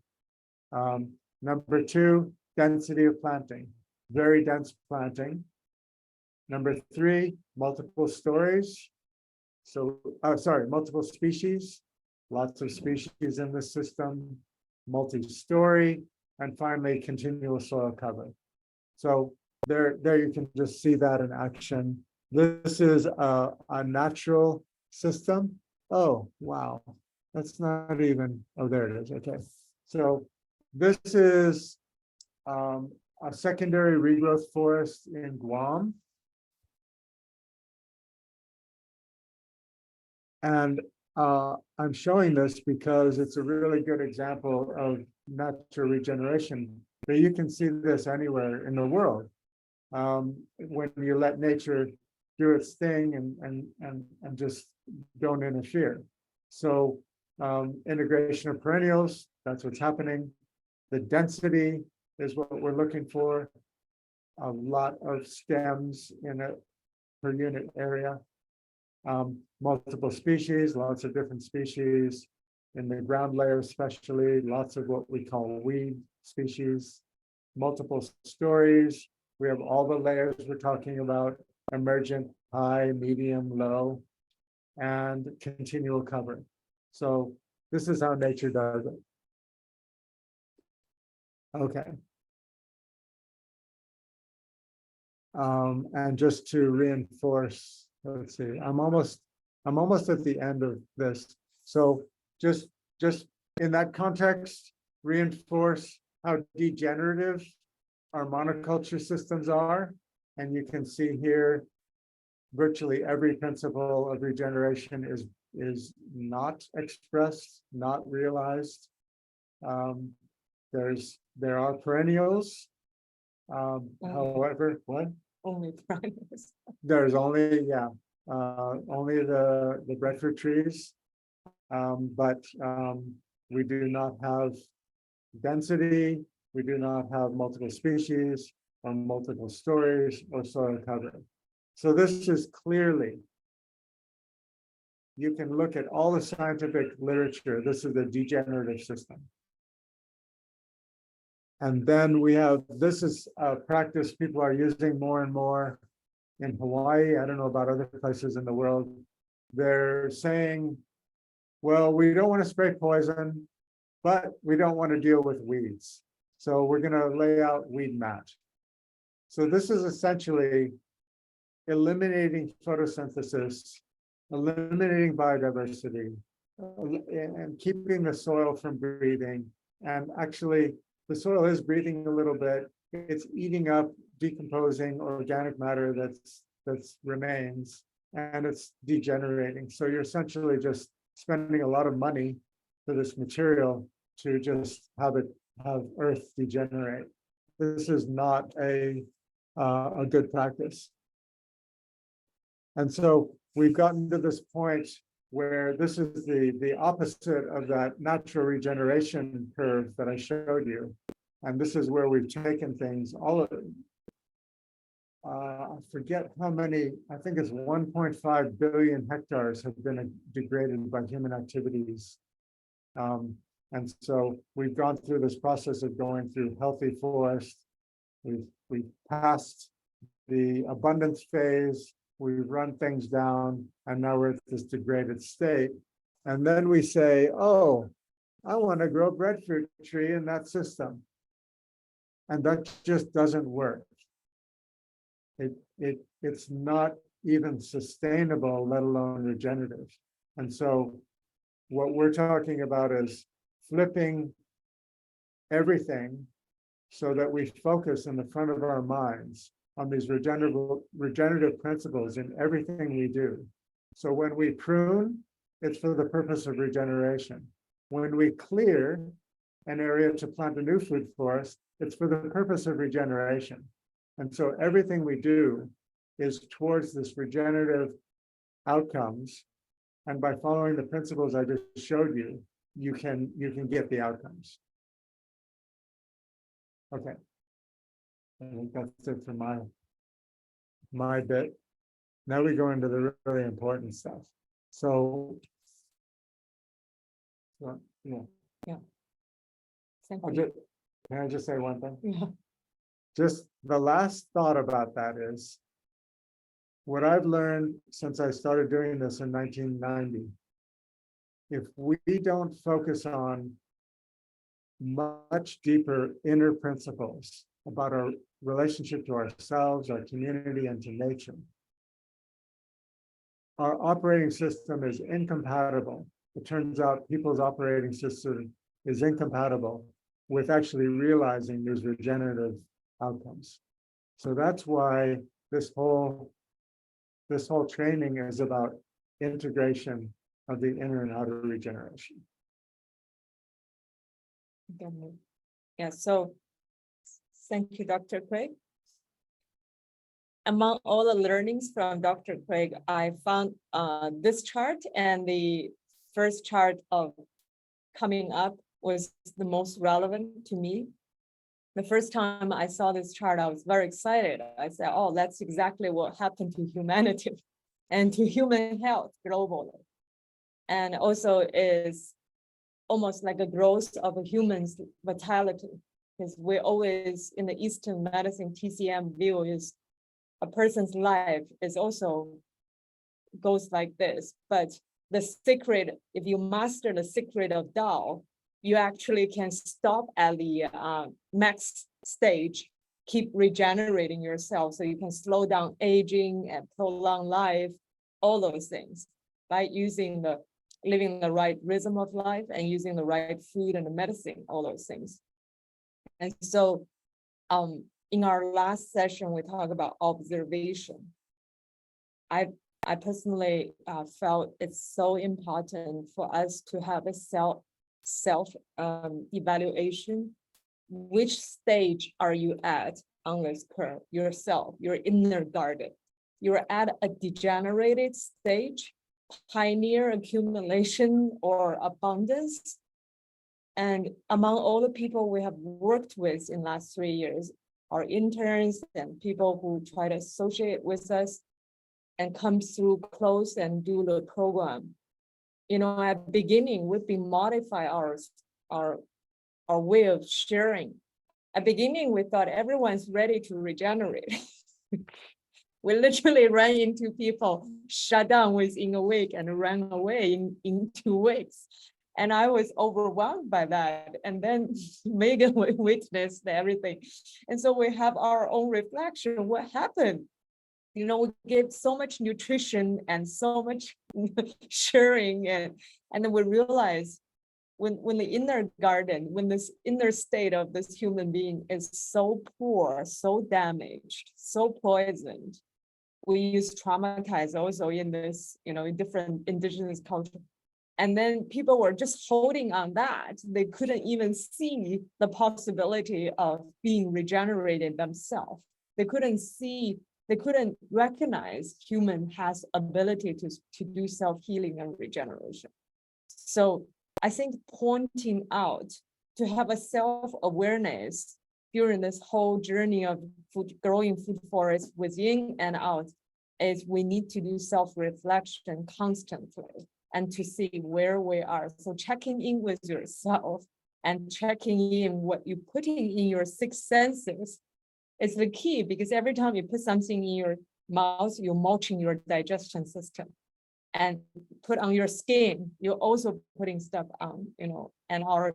Number two, density of planting. Very dense planting. Number three, multiple stories. Multiple species. Lots of species in the system. Multi-story. And finally, continual soil cover. So there you can just see that in action. This is a natural system. Oh, wow. That's not even, oh, there it is, okay. So this is a secondary regrowth forest in Guam. And I'm showing this because it's a really good example of natural regeneration. But you can see this anywhere in the world. When you let nature do its thing and just don't interfere. So integration of perennials, that's what's happening. The density is what we're looking for. A lot of stems in a per unit area. Multiple species, lots of different species. In the ground layer especially, lots of what we call weed species. Multiple stories. We have all the layers we're talking about: emergent, high, medium, low, and continual cover. So this is how nature does it. Okay. And just to reinforce, let's see, I'm almost at the end of this. So just in that context, reinforce how degenerative our monoculture systems are. And you can see here, virtually every principle of regeneration is not expressed, not realized. There are perennials. However, what? Only perennials. There's only, only the breadfruit trees. But we do not have density, we do not have multiple species or multiple stories or soil cover. So this is clearly, you can look at all the scientific literature, this is a degenerative system. And then we have, this is a practice people are using more and more in Hawaii. I don't know about other places in the world. They're saying, well, we don't want to spray poison, but we don't want to deal with weeds. So we're going to lay out weed mat. So this is essentially eliminating photosynthesis, eliminating biodiversity, and keeping the soil from breathing. And actually, the soil is breathing a little bit. It's eating up, decomposing organic matter that's remains, and it's degenerating. So you're essentially just spending a lot of money for this material to just have earth degenerate. This is not a good practice. And so we've gotten to this point where this is the opposite of that natural regeneration curve that I showed you. And this is where we've taken things, all of it. I forget how many, I think it's 1.5 billion hectares have been degraded by human activities. And so we've gone through this process of going through healthy forest. We've passed the abundance phase. We've run things down, and now we're at this degraded state. And then we say, oh, I want to grow breadfruit tree in that system. And that just doesn't work. It's not even sustainable, let alone regenerative. And so what we're talking about is flipping everything so that we focus in the front of our minds on these regenerative principles in everything we do. So when we prune, it's for the purpose of regeneration. When we clear an area to plant a new food forest, it's for the purpose of regeneration. And so everything we do is towards this regenerative outcomes. And by following the principles I just showed you, you can get the outcomes. Okay. I think that's it for my bit. Now we go into the really important stuff. So, yeah. Can I just say one thing? Yeah. Just the last thought about that is what I've learned since I started doing this in 1990. If we don't focus on much deeper inner principles about our relationship to ourselves, our community, and to nature, our operating system is incompatible it turns out people's operating system is incompatible with actually realizing these regenerative outcomes. So that's why this whole training is about integration of the inner and outer regeneration. Yeah, so thank you, Dr. Craig. Among all the learnings from Dr. Craig, I found this chart, and the first chart of coming up was the most relevant to me. The first time I saw this chart, I was very excited. I said, oh, that's exactly what happened to humanity and to human health globally. And also is almost like a growth of a human's vitality, because we always, in the Eastern medicine, TCM view is a person's life is also goes like this. But the secret, if you master the secret of Tao, you actually can stop at the max stage, keep regenerating yourself, so you can slow down aging and prolong life, all those things, by using living the right rhythm of life and using the right food and the medicine, all those things. And so in our last session, we talked about observation. I personally felt it's so important for us to have a self evaluation. Which stage are you at on this curve? Yourself, your inner garden. You're at a degenerated stage, pioneer accumulation or abundance. And among all the people we have worked with in the last 3 years, our interns and people who try to associate with us and come through close and do the program. You know, at the beginning, we've been modify our way of sharing. At the beginning, we thought everyone's ready to regenerate. We literally ran into people shut down within a week and ran away in 2 weeks. And I was overwhelmed by that. And then Megan witnessed everything. And so we have our own reflection. What happened? You know, we gave so much nutrition and so much sharing. And then we realized when the inner garden, when this inner state of this human being is so poor, so damaged, so poisoned, we use traumatized also in this, you know, in different indigenous culture. And then people were just holding on that. They couldn't even see the possibility of being regenerated themselves. They couldn't recognize human has ability to do self-healing and regeneration. So I think pointing out to have a self-awareness during this whole journey of growing food forests within and out is we need to do self-reflection constantly and to see where we are. So checking in with yourself and checking in what you're putting in your 6 senses is the key, because every time you put something in your mouth, you're mulching your digestion system. And put on your skin, you're also putting stuff on, you know, and our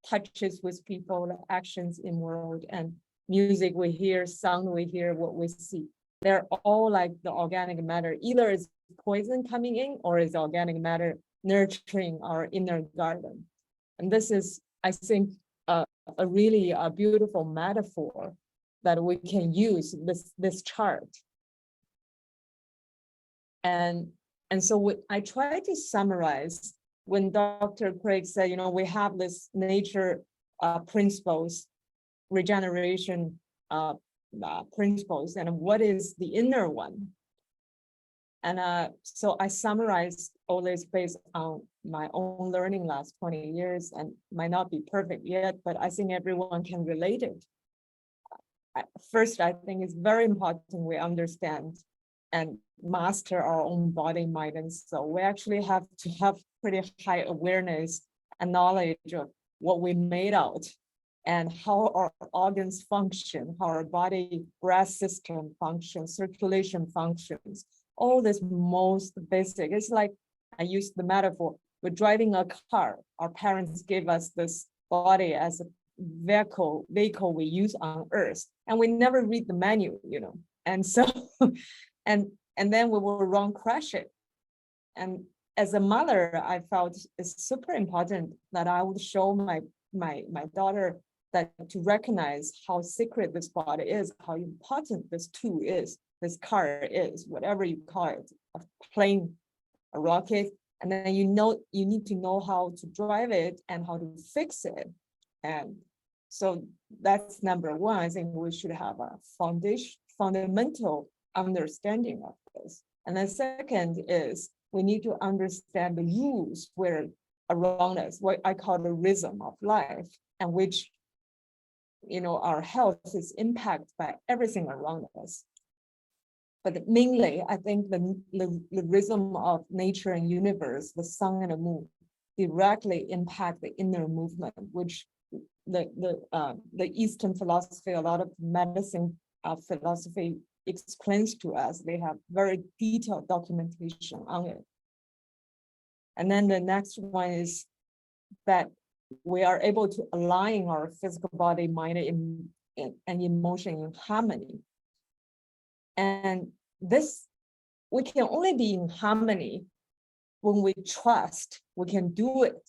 touches with people, the actions in world, and music we hear, sound we hear, what we see. They're all like the organic matter. Either it's poison coming in or is organic matter nurturing our inner garden. And this is, I think, a really beautiful metaphor that we can use this chart. And so I try to summarize when Dr. Craig said, you know, we have this nature principles, regeneration principles, and what is the inner one? And so I summarized all this based on my own learning last 20 years, and might not be perfect yet, but I think everyone can relate it. First, I think it's very important we understand and master our own body, mind, and soul. We actually have to have pretty high awareness and knowledge of what we made out and how our organs function, how our body breath system functions, circulation functions, all this most basic. It's like, I use the metaphor, we're driving a car. Our parents gave us this body as a vehicle we use on earth, and we never read the manual, you know. And so, and then we will crash it. And as a mother, I felt it's super important that I would show my daughter that to recognize how sacred this body is, how important this tool is, this car is, whatever you call it, a plane, a rocket, and then you need to know how to drive it and how to fix it. And so that's number one. I think we should have a fundamental understanding of this. And then second is we need to understand the rules where around us, what I call the rhythm of life, and which, our health is impacted by everything around us. But mainly, I think the rhythm of nature and universe, the sun and the moon, directly impact the inner movement, which the Eastern philosophy, a lot of medicine philosophy explains to us. They have very detailed documentation on it. And then the next one is that we are able to align our physical body, mind, and emotion in harmony. And this, we can only be in harmony when we trust we can do it.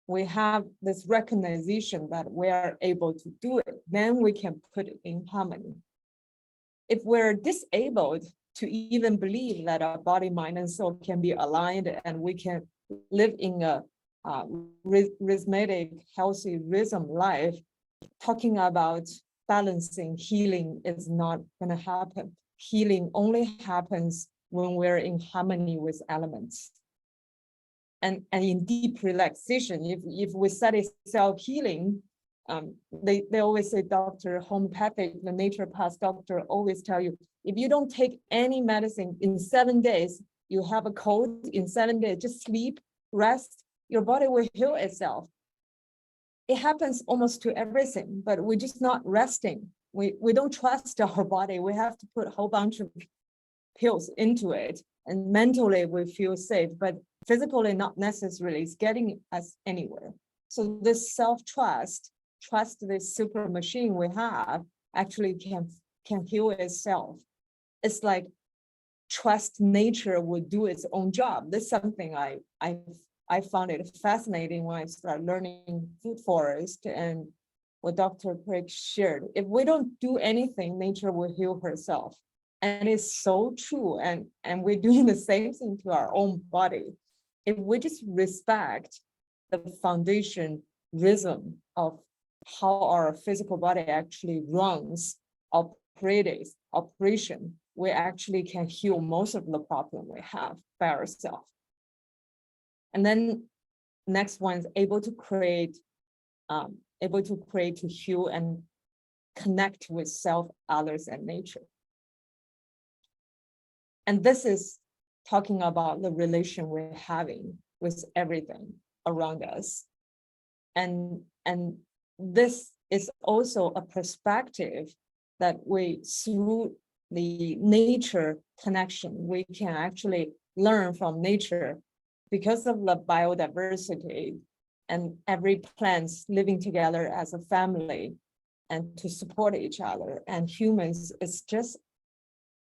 We have this recognition that we are able to do it, then we can put it in harmony. If we're disabled to even believe that our body, mind, and soul can be aligned and we can live in a rhythmic, healthy rhythm life, talking about balancing, healing is not going to happen. Healing only happens when we're in harmony with elements. And in deep relaxation, if we study self-healing, they always say, doctor, homeopathic, the naturopath doctor always tell you, if you don't take any medicine in 7 days, you have a cold in 7 days, just sleep, rest, your body will heal itself. It happens almost to everything, but we're just not resting. We don't trust our body. We have to put a whole bunch of pills into it. And mentally we feel safe, but physically not necessarily is getting us anywhere. So this self-trust, trust this super machine we have actually can heal itself. It's like trust nature will do its own job. This is something I found it fascinating when I started learning food forest and what Dr. Craig shared. If we don't do anything, nature will heal herself. And it's so true. And we're doing the same thing to our own body. If we just respect the foundation rhythm of how our physical body actually runs, operation, we actually can heal most of the problem we have by ourselves. And then next one is able to create, to heal and connect with self, others, and nature. And this is talking about the relation we're having with everything around us. And this is also a perspective that through the nature connection, we can actually learn from nature because of the biodiversity and every plant's living together as a family and to support each other. And humans is just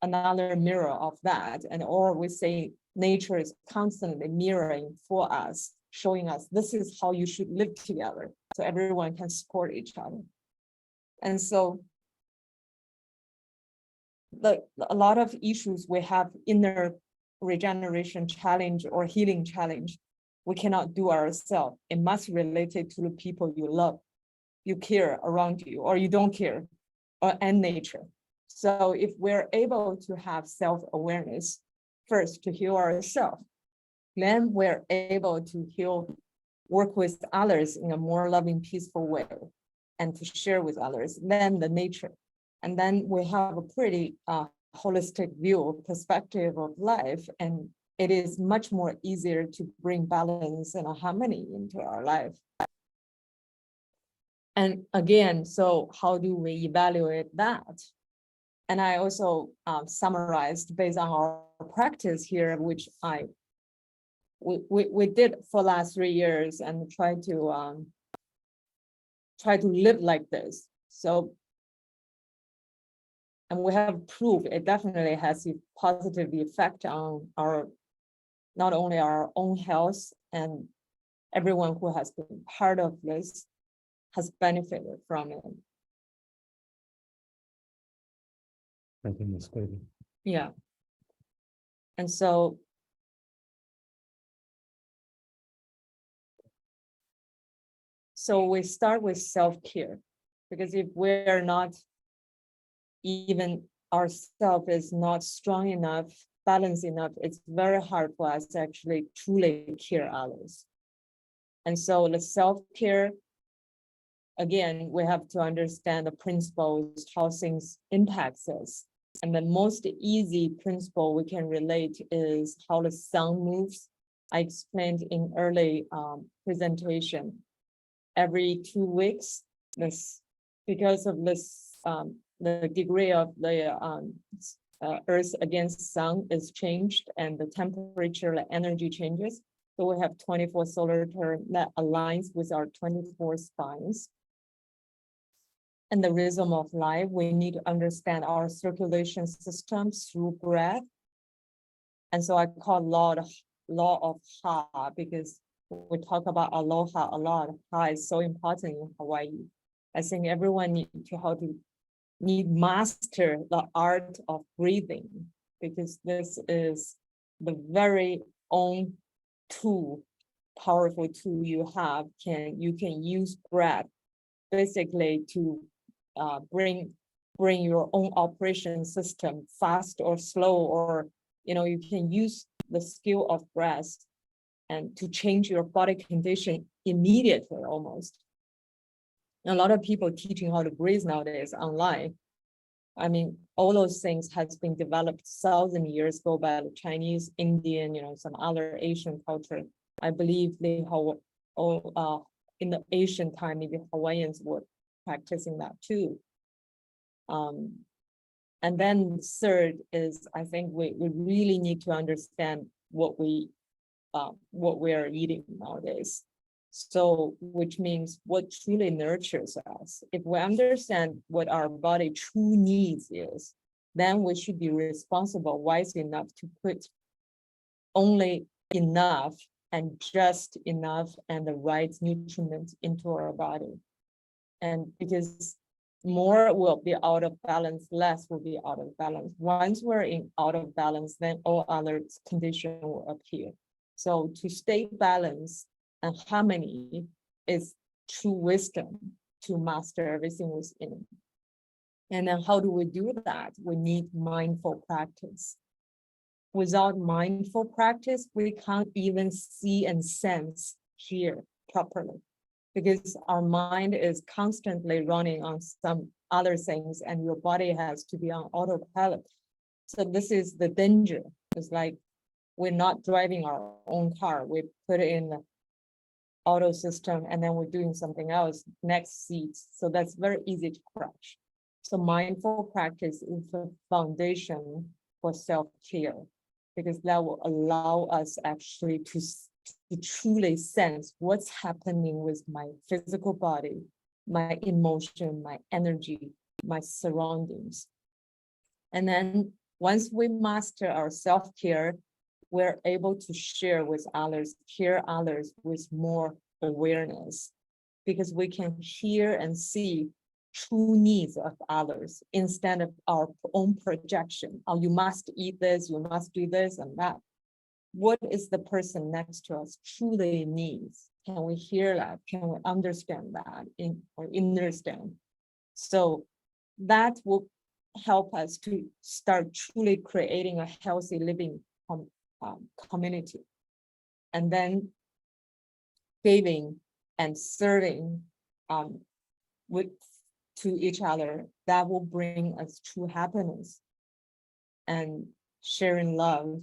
another mirror of that. And or we say nature is constantly mirroring for us, showing us this is how you should live together. So everyone can support each other. And so a lot of issues we have inner regeneration challenge or healing challenge, we cannot do ourselves. It must relate it to the people you love, you care around you, or you don't care, and nature. So if we're able to have self-awareness first to heal ourselves, then we're able to work with others in a more loving, peaceful way and to share with others, then the nature. And then we have a pretty holistic view, perspective of life, and it is much more easier to bring balance and a harmony into our life. And again, so how do we evaluate that? And I also summarized based on our practice here, which we did for the last 3 years and try to live like this. So, and we have proof it definitely has a positive effect on our not only our own health, and everyone who has been part of this has benefited from it. I think it's good. Yeah. And so we start with self-care, because if we're not, even ourself is not strong enough, balanced enough, it's very hard for us to actually truly care others. And so the self-care, again, we have to understand the principles, how things impacts us. And the most easy principle we can relate is how the sun moves. I explained in early presentation. Every 2 weeks, this, because of this, the degree of the Earth against sun is changed, and the temperature, the energy changes. So we have 24 solar term that aligns with our 24 spines. And the rhythm of life, we need to understand our circulation systems through breath. And so I call law of Ha, because we talk about aloha a lot. Ha is so important in Hawaii. I think everyone need master the art of breathing, because this is the very own tool, powerful tool you have. You can use breath basically to bring your own operation system fast or slow, or you can use the skill of breath and to change your body condition immediately almost. A lot of people teaching how to breathe nowadays online. I mean, all those things has been developed 1,000 years ago by the Chinese, Indian, some other Asian culture. I believe in the Asian time, maybe Hawaiians were practicing that too. And then third is, I think we really need to understand what we are eating nowadays. So, which means what truly nurtures us. If we understand what our body true needs is, then we should be responsible, wise enough to put only enough and just enough and the right nutrients into our body. And because more will be out of balance, less will be out of balance. Once we're out of balance, then all other conditions will appear. So to stay balanced and harmony is true wisdom to master everything within. And then how do we do that? We need mindful practice. Without mindful practice, we can't even see and sense here properly, because our mind is constantly running on some other things and your body has to be on autopilot. So this is the danger. It's like we're not driving our own car. We put it in the auto system and then we're doing something else next seat. So that's very easy to crash. So mindful practice is the foundation for self-care, because that will allow us actually to truly sense what's happening with my physical body, my emotion, my energy, my surroundings. And then once we master our self-care, we're able to share with others, care others with more awareness, because we can hear and see true needs of others instead of our own projection. Oh, you must eat this, you must do this and that. What is the person next to us truly needs? Can we hear that? Can we understand that or understand? So that will help us to start truly creating a healthy living community. And then giving and serving to each other, that will bring us true happiness. And sharing love,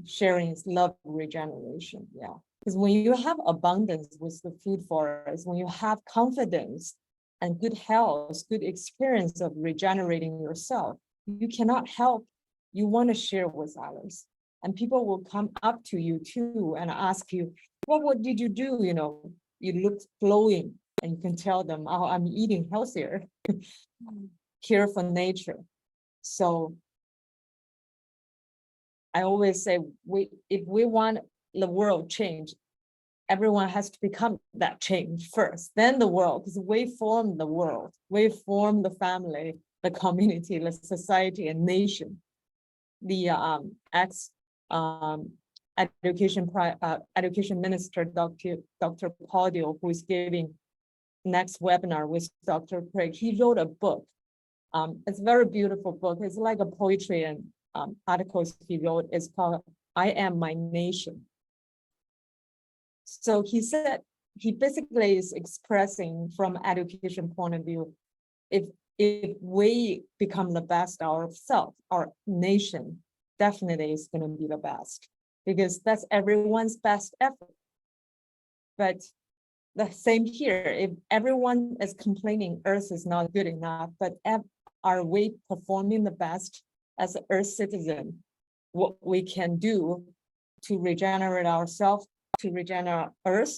sharing is love regeneration. Yeah, because when you have abundance with the food forest, when you have confidence and good health, good experience of regenerating yourself, you cannot help, you want to share with others. And people will come up to you too and ask you, well, what did you do? You look glowing, and you can tell them, oh, I'm eating healthier, care for nature. So I always say, if we want the world change, everyone has to become that change first, then the world, because we form the world, we form the family, the community, the society, and nation. The education minister, Dr. Paudio, who is giving next webinar with Dr. Craig, he wrote a book. It's a very beautiful book. It's like a poetry and articles he wrote. It's called "I Am My Nation." So he said, he basically is expressing from education point of view, if we become the best ourselves, our nation definitely is going to be the best, because that's everyone's best effort. But the same here, if everyone is complaining Earth is not good enough, but are we performing the best as an Earth citizen, what we can do to regenerate ourselves, to regenerate Earth?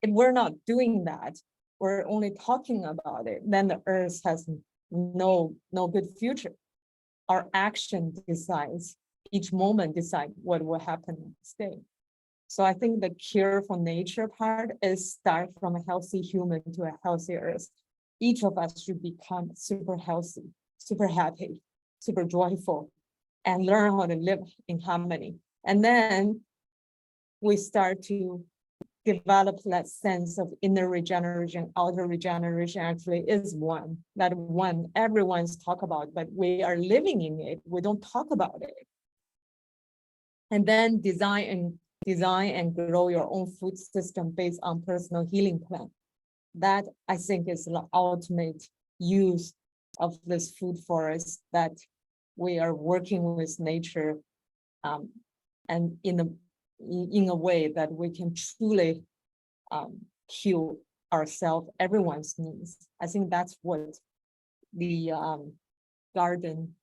If we're not doing that, we're only talking about it, then the Earth has no good future. Our action decides, each moment decide what will happen next day. So I think the care for nature part is start from a healthy human to a healthy Earth. Each of us should become super healthy, super happy, super joyful, and learn how to live in harmony. And then we start to develop that sense of inner regeneration, outer regeneration actually is one. That one everyone's talk about, but we are living in it. We don't talk about it. And then design and grow your own food system based on personal healing plan. That I think is the ultimate use of this food forest, that we are working with nature, and in a way that we can truly heal ourselves, everyone's needs. I think that's what the garden,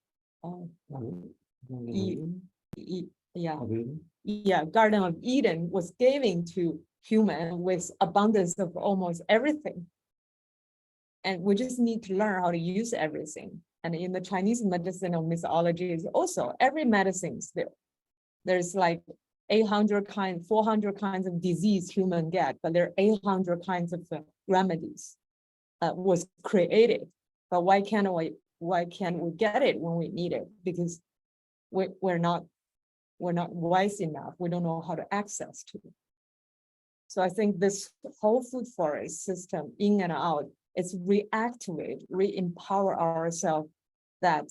Garden of Eden was giving to human with abundance of almost everything. And we just need to learn how to use everything. And in the Chinese medicinal mythology is also every medicine there. There's like 800 kinds, 400 kinds of disease human get, but there are 800 kinds of remedies was created. But why can't we get it when we need it? Because we're not wise enough. We don't know how to access to it. So I think this whole food forest system, in and out, is reactivate, re-empower ourselves, that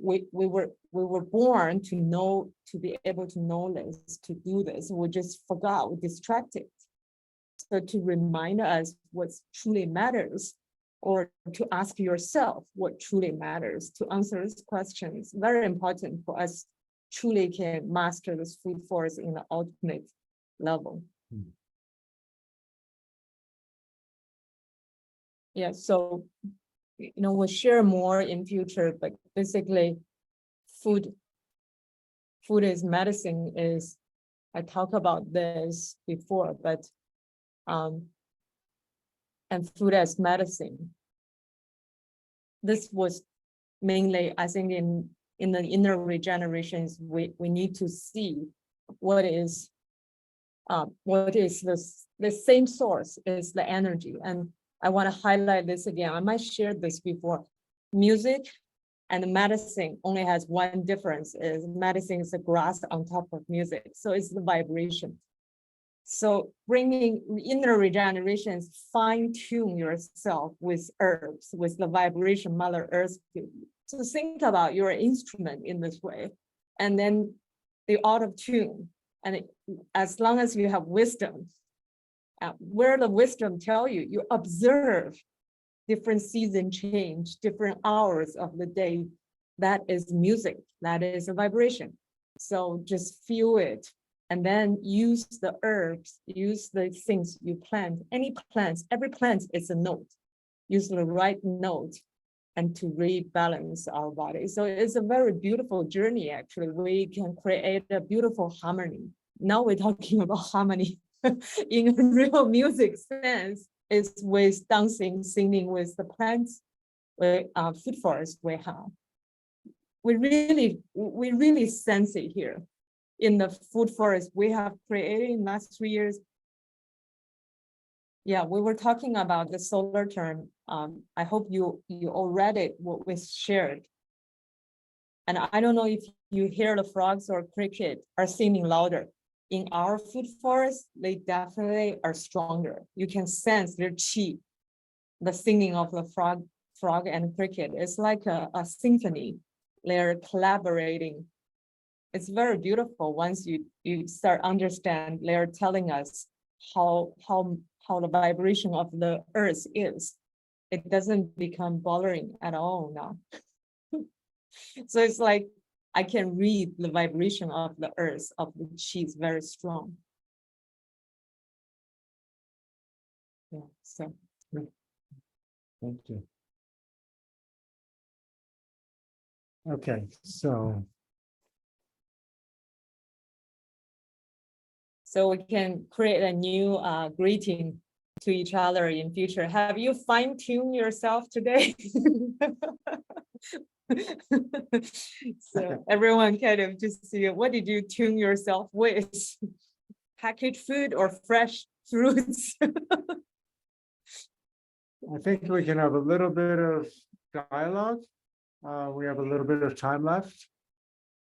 we were born to know, to be able to know this, to do this. We just forgot, we distracted. So to remind us what truly matters, or to ask yourself what truly matters, to answer this question is very important for us truly can master this food forest in the ultimate level. Yeah, so we'll share more in future, but basically food is medicine is, I talked about this before, but and food as medicine. This was mainly, I think, in the inner regenerations, we need to see what is the same source is the energy. And I want to highlight this again. I might share this before. Music and medicine only has one difference, is medicine is the grass on top of music. So it's the vibration. So bringing inner regenerations, fine tune yourself with herbs, with the vibration Mother Earth gives you. So think about your instrument in this way, and then the out of tune. And as long as you have wisdom, where the wisdom tell you, you observe different season change, different hours of the day. That is music, that is a vibration. So just feel it, and then use the herbs, use the things you plant, any plants, every plant is a note. Use the right note and to rebalance our body. So it's a very beautiful journey, actually. We can create a beautiful harmony. Now we're talking about harmony in real music sense, is with dancing, singing with the plants, with food forest we have. we really sense it here in the food forest we have created in the last 3 years. Yeah, we were talking about the solar term. I hope you all read it, what we shared. And I don't know if you hear the frogs or cricket are singing louder. In our food forest, they definitely are stronger. You can sense their chi, the singing of the frog and cricket. It's like a symphony. They're collaborating. It's very beautiful once you start understand. They're telling us how the vibration of the earth is. It doesn't become bothering at all now. So it's like I can read the vibration of the earth, of the chi is very strong. Yeah, so. Thank you. Okay, so So we can create a new greeting to each other in future. Have you fine-tuned yourself today? So everyone kind of just see, what did you tune yourself with? Packaged food or fresh fruits? I think we can have a little bit of dialogue. We have a little bit of time left.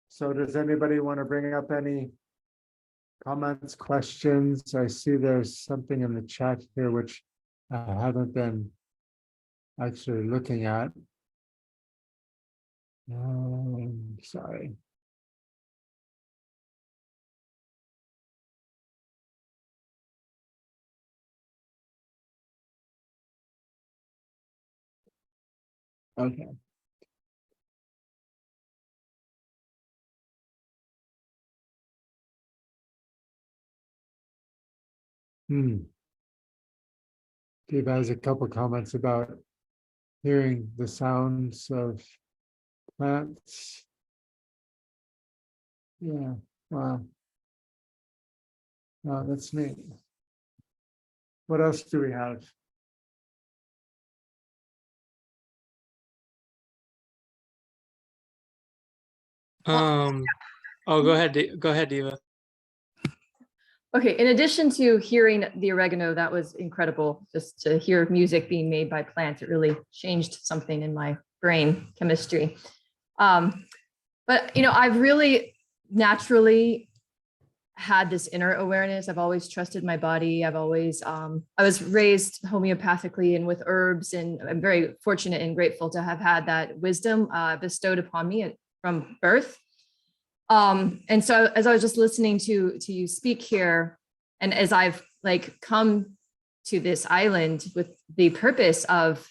So does anybody want to bring up any comments, questions? I see there's something in the chat here which I haven't been actually looking at. Sorry. Okay. Steve has a couple comments about hearing the sounds of plants. Yeah, wow. Wow, that's neat. What else do we have? Oh, go ahead, Diva. Okay, in addition to hearing the oregano, that was incredible. Just to hear music being made by plants, it really changed something in my brain chemistry. But I've really naturally had this inner awareness. I've always trusted my body. I was raised homeopathically and with herbs, and I'm very fortunate and grateful to have had that wisdom bestowed upon me from birth. And so as I was just listening to you speak here, and as I've come to this island with the purpose of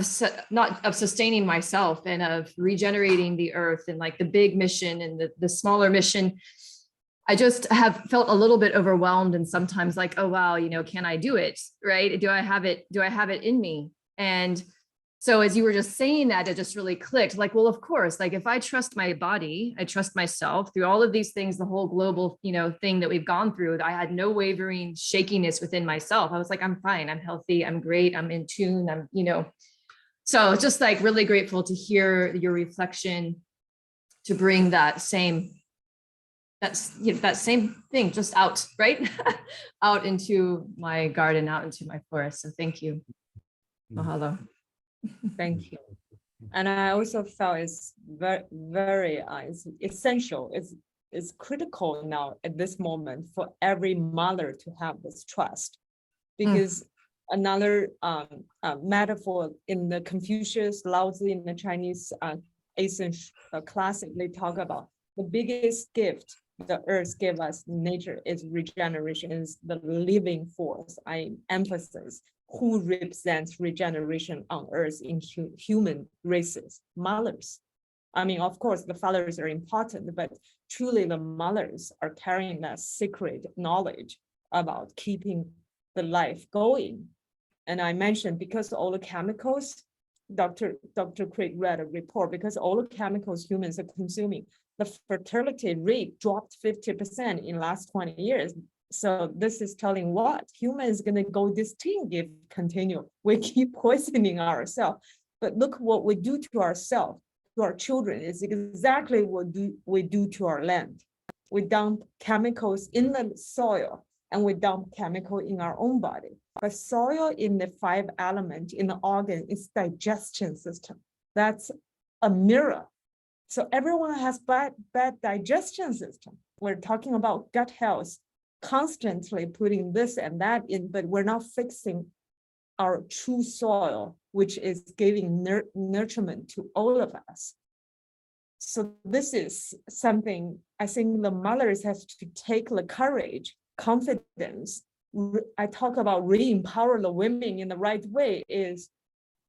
sustaining myself and of regenerating the earth, and the big mission and the smaller mission, I just have felt a little bit overwhelmed, and sometimes oh wow, can I do it? Right? Do I have it in me? And so as you were just saying that, it just really clicked. Well, of course, if I trust my body, I trust myself through all of these things, the whole global, thing that we've gone through. I had no wavering shakiness within myself. I was I'm fine, I'm healthy, I'm great, I'm in tune, So just really grateful to hear your reflection, to bring that same thing just out, right? Out into my garden, out into my forest. So thank you. Mahalo. Thank you. And I also felt it's very, very it's essential. It's critical now at this moment for every mother to have this trust, because another metaphor in the Confucius, Lao Tzu, in the Chinese Asian classic, they talk about the biggest gift the earth gave us, nature, is regeneration, is the living force. I emphasize who represents regeneration on earth in human races, mothers. I mean, of course, the fathers are important, but truly the mothers are carrying that secret knowledge about keeping the life going. And I mentioned, because all the chemicals, Dr. Craig read a report, because all the chemicals humans are consuming, the fertility rate dropped 50% in last 20 years. So this is telling what? Humans gonna go extinct if continue. We keep poisoning ourselves. But look what we do to ourselves, to our children, is exactly what we do to our land. We dump chemicals in the soil, and we dump chemical in our own body. But soil in the 5 element in the organ is digestion system. That's a mirror. So everyone has bad digestion system. We're talking about gut health, constantly putting this and that in, but we're not fixing our true soil, which is giving nurturement to all of us. So this is something I think the mothers have to take the courage, confidence. I talk about re-empower the women in the right way, is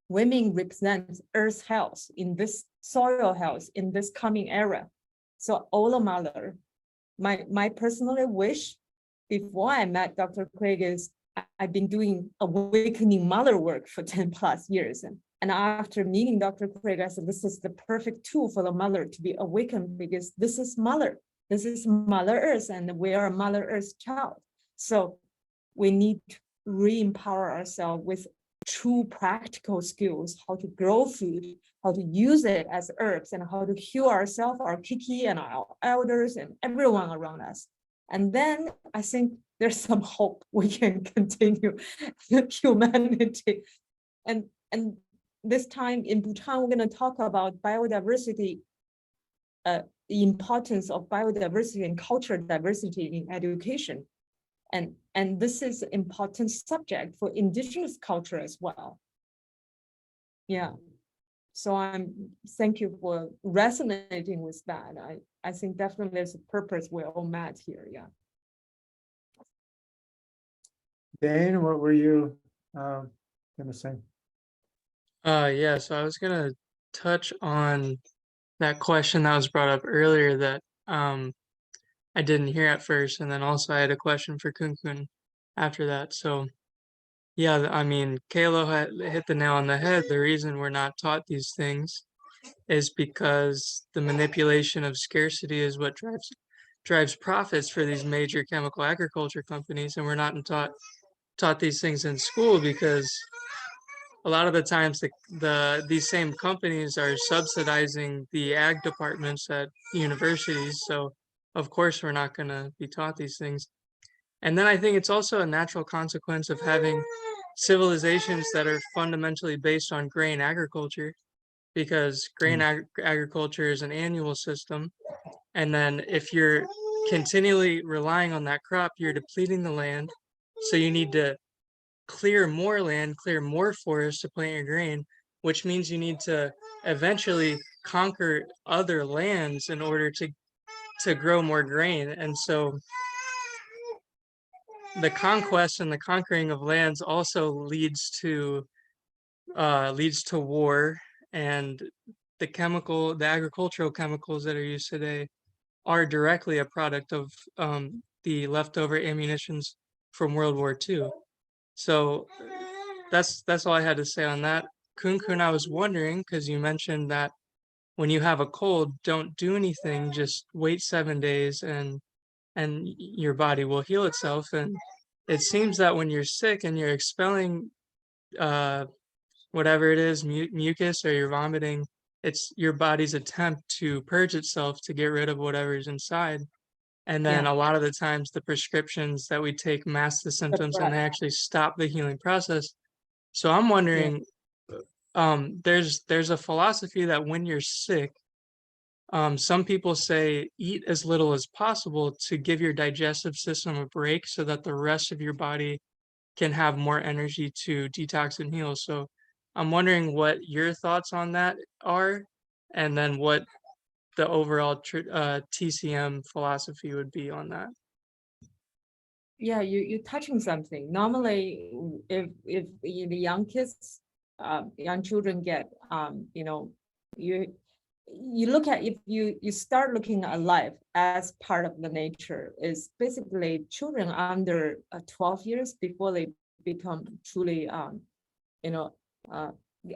women represent Earth's health in this soil health in this coming era. So all the mother, my personal wish before I met Dr. Craig is I've been doing awakening mother work for 10+ years. And after meeting Dr. Craig, I said, this is the perfect tool for the mother to be awakened, because this is Mother Earth, and we are a Mother Earth child. So we need to re-empower ourselves with true practical skills, how to grow food, how to use it as herbs, and how to heal ourselves, our kiki and our elders and everyone around us. And then I think there's some hope we can continue humanity. And this time in Bhutan, we're going to talk about biodiversity, the importance of biodiversity and cultural diversity in education. And this is an important subject for indigenous culture as well. Yeah. So thank you for resonating with that. I think definitely there's a purpose we're all met here. Yeah. Dane, what were you gonna say? Yeah, so I was gonna touch on that question that was brought up earlier that I didn't hear at first, and then also I had a question for Kun after that. So yeah, I mean, Kalo hit the nail on the head. The reason we're not taught these things is because the manipulation of scarcity is what drives profits for these major chemical agriculture companies, and we're not taught these things in school because a lot of the times these same companies are subsidizing the ag departments at universities. So of course we're not going to be taught these things. And then I think it's also a natural consequence of having civilizations that are fundamentally based on grain agriculture, because grain agriculture is an annual system. And then if you're continually relying on that crop, you're depleting the land. So you need to clear more land, clear more forest to plant your grain, which means you need to eventually conquer other lands in order to grow more grain. And so the conquest and the conquering of lands also leads to war, and the agricultural chemicals that are used today are directly a product of the leftover ammunitions from World War II. So that's all I had to say on that. Kun, I was wondering, because you mentioned that when you have a cold, don't do anything, just wait 7 days and your body will heal itself. And it seems that when you're sick and you're expelling whatever it is, mucus, or you're vomiting, it's your body's attempt to purge itself to get rid of whatever's inside. And then a lot of the times the prescriptions that we take mask the symptoms and they actually stop the healing process. So I'm wondering, there's a philosophy that when you're sick, some people say eat as little as possible to give your digestive system a break so that the rest of your body can have more energy to detox and heal. So I'm wondering what your thoughts on that are, and then what the overall TCM philosophy would be on that. Yeah, you're touching something. Normally, if the young kids, young children get, you look at, if you start looking at life as part of the nature, is basically children under 12 years before they become truly,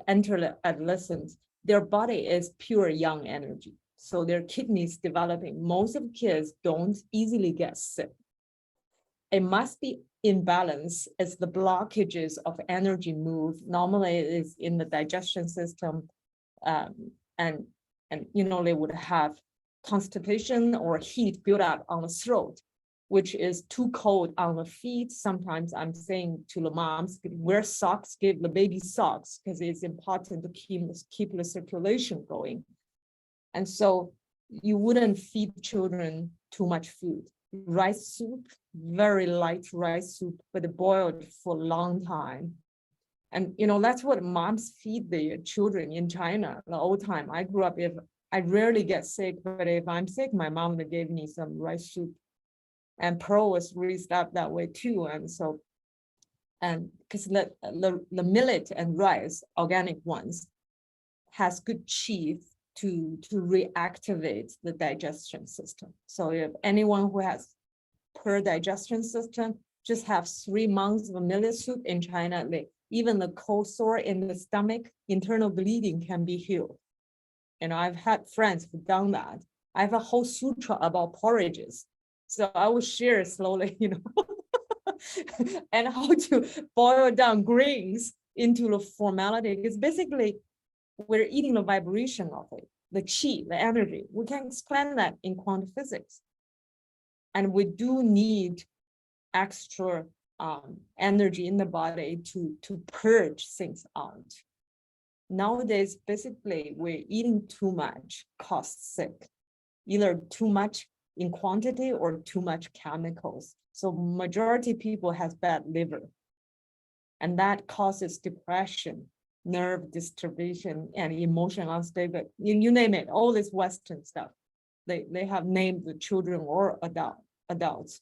enter the adolescence, their body is pure young energy. So their kidneys developing. Most of kids don't easily get sick. It must be imbalance is the blockages of energy move. Normally it is in the digestion system, and you know, they would have constipation or heat build up on the throat, which is too cold on the feet. Sometimes I'm saying to the moms, wear socks, give the baby socks, because it's important to keep the circulation going. And so you wouldn't feed children too much food. Rice soup, very light rice soup, but boiled for a long time. And you know, that's what moms feed their children in China the old time. I grew up, if I rarely get sick, but if I'm sick, my mom gave me some rice soup. And Pearl was raised up that way too. And so, and because the millet and rice, organic ones, has good qi to reactivate the digestion system. So if anyone who has poor digestion system, just have 3 months of millet soup in China, even the cold sore in the stomach, internal bleeding can be healed. And I've had friends who've done that. I have a whole sutra about porridges. So I will share slowly, you know, and how to boil down grains into the formality. Because basically, we're eating the vibration of it, the qi, the energy. We can explain that in quantum physics. And we do need extra energy in the body to purge things out. Nowadays, basically, we're eating too much, causes sick, either too much in quantity or too much chemicals. So majority of people has bad liver, and that causes depression, nerve disturbation, and emotional unstable. You name it, all this Western stuff. They have named the children or adults.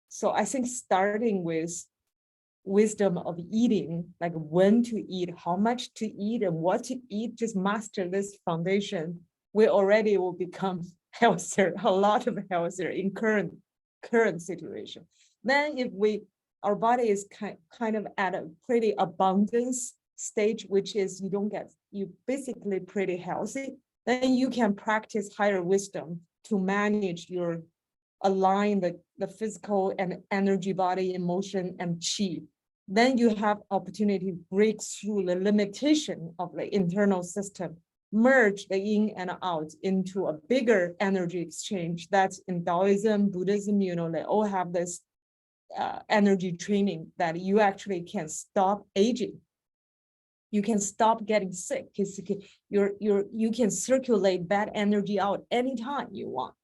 So I think starting with wisdom of eating, like when to eat, how much to eat, and what to eat, just master this foundation, we already will become healthier, a lot of healthier in current situation. Then if our body is kind of at a pretty abundance stage, which is you basically pretty healthy, then you can practice higher wisdom to manage align the physical and energy, body, emotion, and qi. Then you have opportunity to break through the limitation of the internal system, merge the in and out into a bigger energy exchange. That's in Taoism, Buddhism, you know, they all have this energy training that you actually can stop aging. You can stop getting sick because you can circulate bad energy out anytime you want.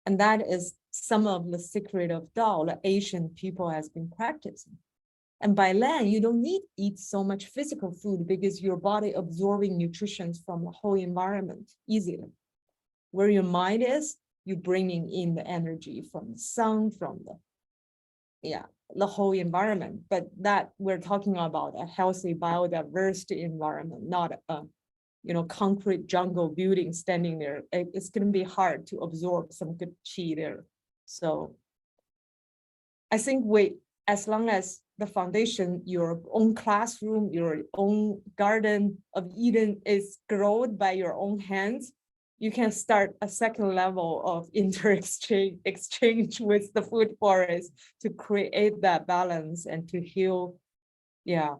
And that is some of the secret of Tao the Asian people has been practicing. And by land, you don't need to eat so much physical food because your body absorbing nutrition from the whole environment easily. Where your mind is, you're bringing in the energy from the sun, from the whole environment. But that we're talking about a healthy, biodiverse environment, not a concrete jungle building standing there. It's going to be hard to absorb some good qi there. So I think as long as the foundation, your own classroom, your own garden of Eden is grown by your own hands, you can start a second level of exchange with the food forest to create that balance and to heal. Yeah.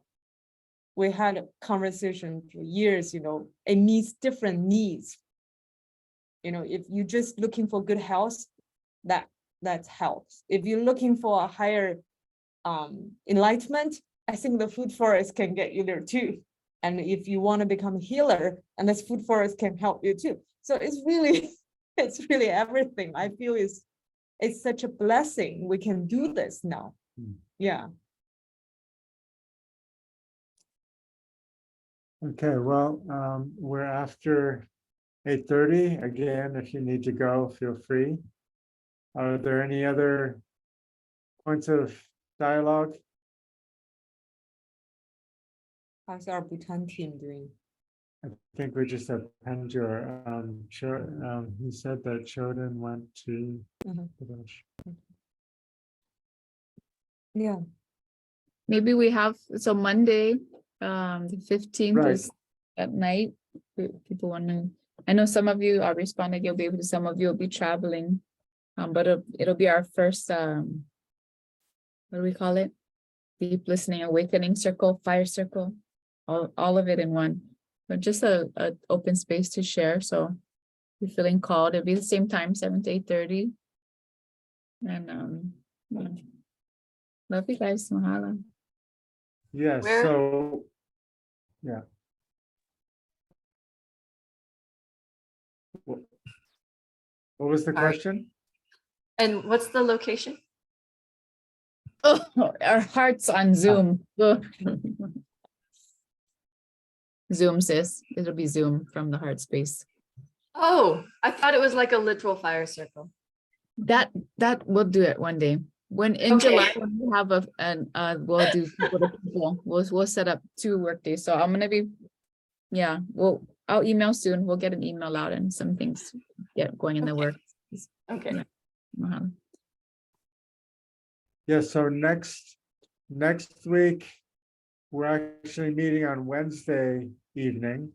We had a conversation for years, it meets different needs. If you're just looking for good health, that's health. If you're looking for a higher enlightenment, I think the food forest can get you there too. And if you want to become a healer, and this food forest can help you too. So it's really everything. I feel it's such a blessing. We can do this now. Yeah. Okay, well, we're after 8:30. Again, if you need to go, feel free. Are there any other points of dialogue? How's our Bhutan team doing? I think we just have Penjor. He said that Shodan went to Yeah. Maybe we have, so Monday, the 15th Right. is at night. People want to, I know some of you are responding, you'll be able to, some of you will be traveling. But it'll be our first what do we call it? Deep listening, awakening circle, fire circle, all of it in one. But just a open space to share. So if you're feeling called, it'll be the same time, 7 to 8:30. And yeah. Love you guys. Mahalo. Yes, Where- so, yeah. What was the Sorry. question? And what's the location? Oh, our hearts on Zoom. Ugh. Zoom, sis. It'll be Zoom from the heart space. Oh, I thought it was like a literal fire circle. That we'll do it one day. When in Okay. July, when we have we'll do people to people. We'll set up 2 work days. So I'm gonna be, yeah, I'll email soon. We'll get an email out and some things get going in the Okay. work. Okay. Yeah. Mahalo. Yes, so next week, we're actually meeting on Wednesday evening.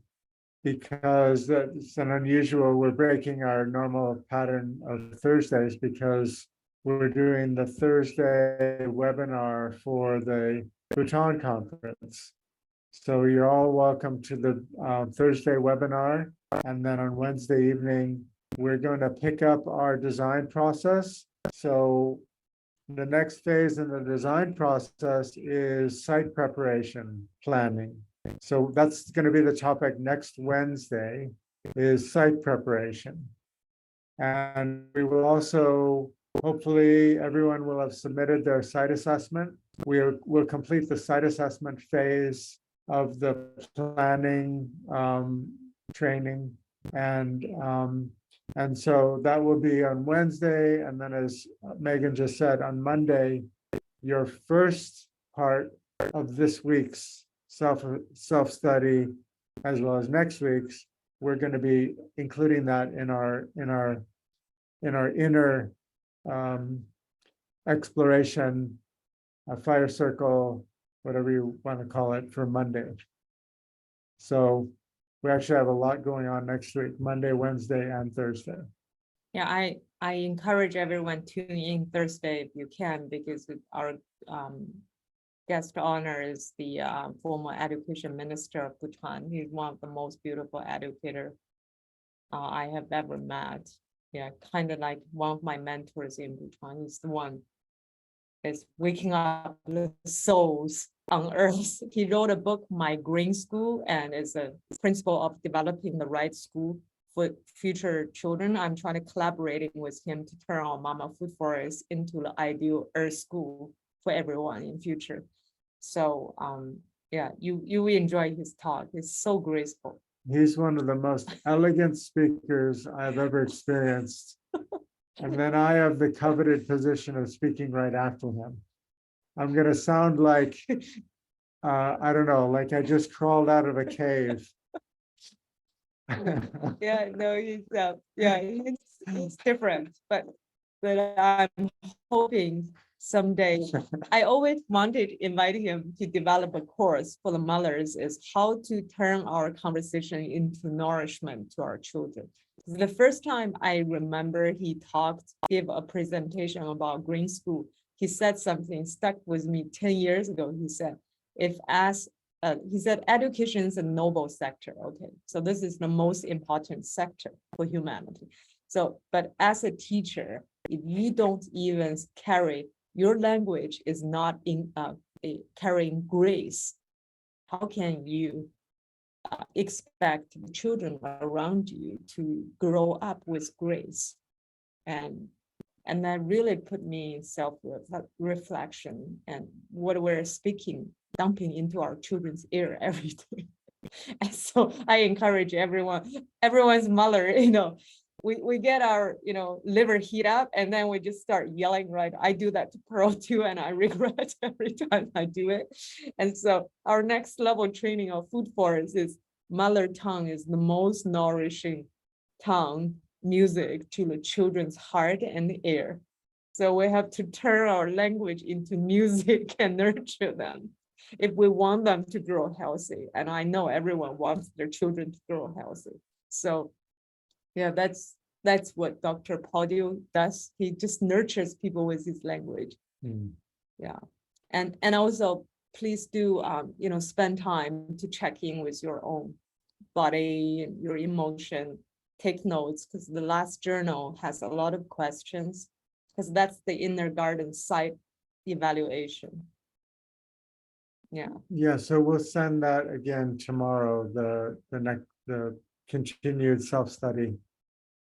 Because that's an unusual, we're breaking our normal pattern of Thursdays because we're doing the Thursday webinar for the Bhutan conference. So you're all welcome to the Thursday webinar. And then on Wednesday evening, we're going to pick up our design process. So the next phase in the design process is site preparation planning. So that's going to be the topic next Wednesday is site preparation. And we will also, hopefully everyone will have submitted their site assessment. We'll complete the site assessment phase of the planning training. And so that will be on Wednesday. And then as Megan just said, on Monday, your first part of this week's self-study, as well as next week's, we're going to be including that in our inner exploration, fire circle, whatever you want to call it, for Monday. So we actually have a lot going on next week, Monday, Wednesday, and Thursday. Yeah, I encourage everyone tune in Thursday if you can, because our guest honor is the former education minister of Bhutan. He's one of the most beautiful educator I have ever met. Yeah, kind of like one of my mentors in Bhutan. He's the one that's waking up the souls on earth. He wrote a book, My Green School, and is a principle of developing the right school for future children. I'm trying to collaborating with him to turn our Mama Food Forest into the ideal earth school for everyone in future. So yeah, you will enjoy his talk. It's so graceful. He's one of the most elegant speakers I've ever experienced. And then I have the coveted position of speaking right after him. I'm going to sound like, I don't know, like I just crawled out of a cave. Yeah, no, he's it's different, but I'm hoping someday. I always wanted to invite him to develop a course for the mothers, is how to turn our conversation into nourishment to our children. The first time I remember he gave a presentation about green school, he said something stuck with me 10 years ago. He said, he said, education is a noble sector. Okay, so this is the most important sector for humanity. So, but as a teacher, if you don't even carry, your language is not in carrying grace, how can you expect the children around you to grow up with grace? And that really put me in self-reflection, and what we're speaking, dumping into our children's ear every day. And so I encourage everyone's mother, we get our, liver heat up, and then we just start yelling, right? I do that to Pearl too, and I regret every time I do it. And so our next level training of Food Forest is mother tongue is the most nourishing tongue music to the children's heart and ear. So we have to turn our language into music and nurture them if we want them to grow healthy. And I know everyone wants their children to grow healthy. So yeah, that's what Dr. Paudio does. He just nurtures people with his language. Yeah, and also please do, you know, spend time to check in with your own body and your emotion, take notes, because the last journal has a lot of questions, because that's the inner garden site evaluation. Yeah, Yeah, so we'll send that again tomorrow, the continued self-study.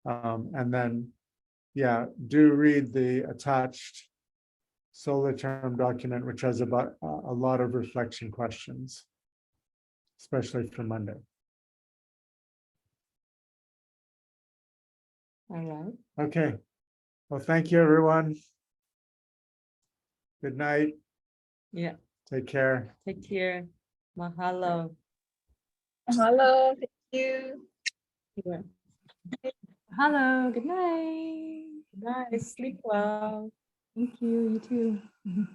And then, yeah, do read the attached solar term document, which has about a lot of reflection questions, especially for Monday. all right. Okay. Well, thank you, everyone. Good night. Yeah, Take care. take care. Mahalo. Hello, thank you. Yeah. Hello, good night. Nice, sleep well. Thank you, you too.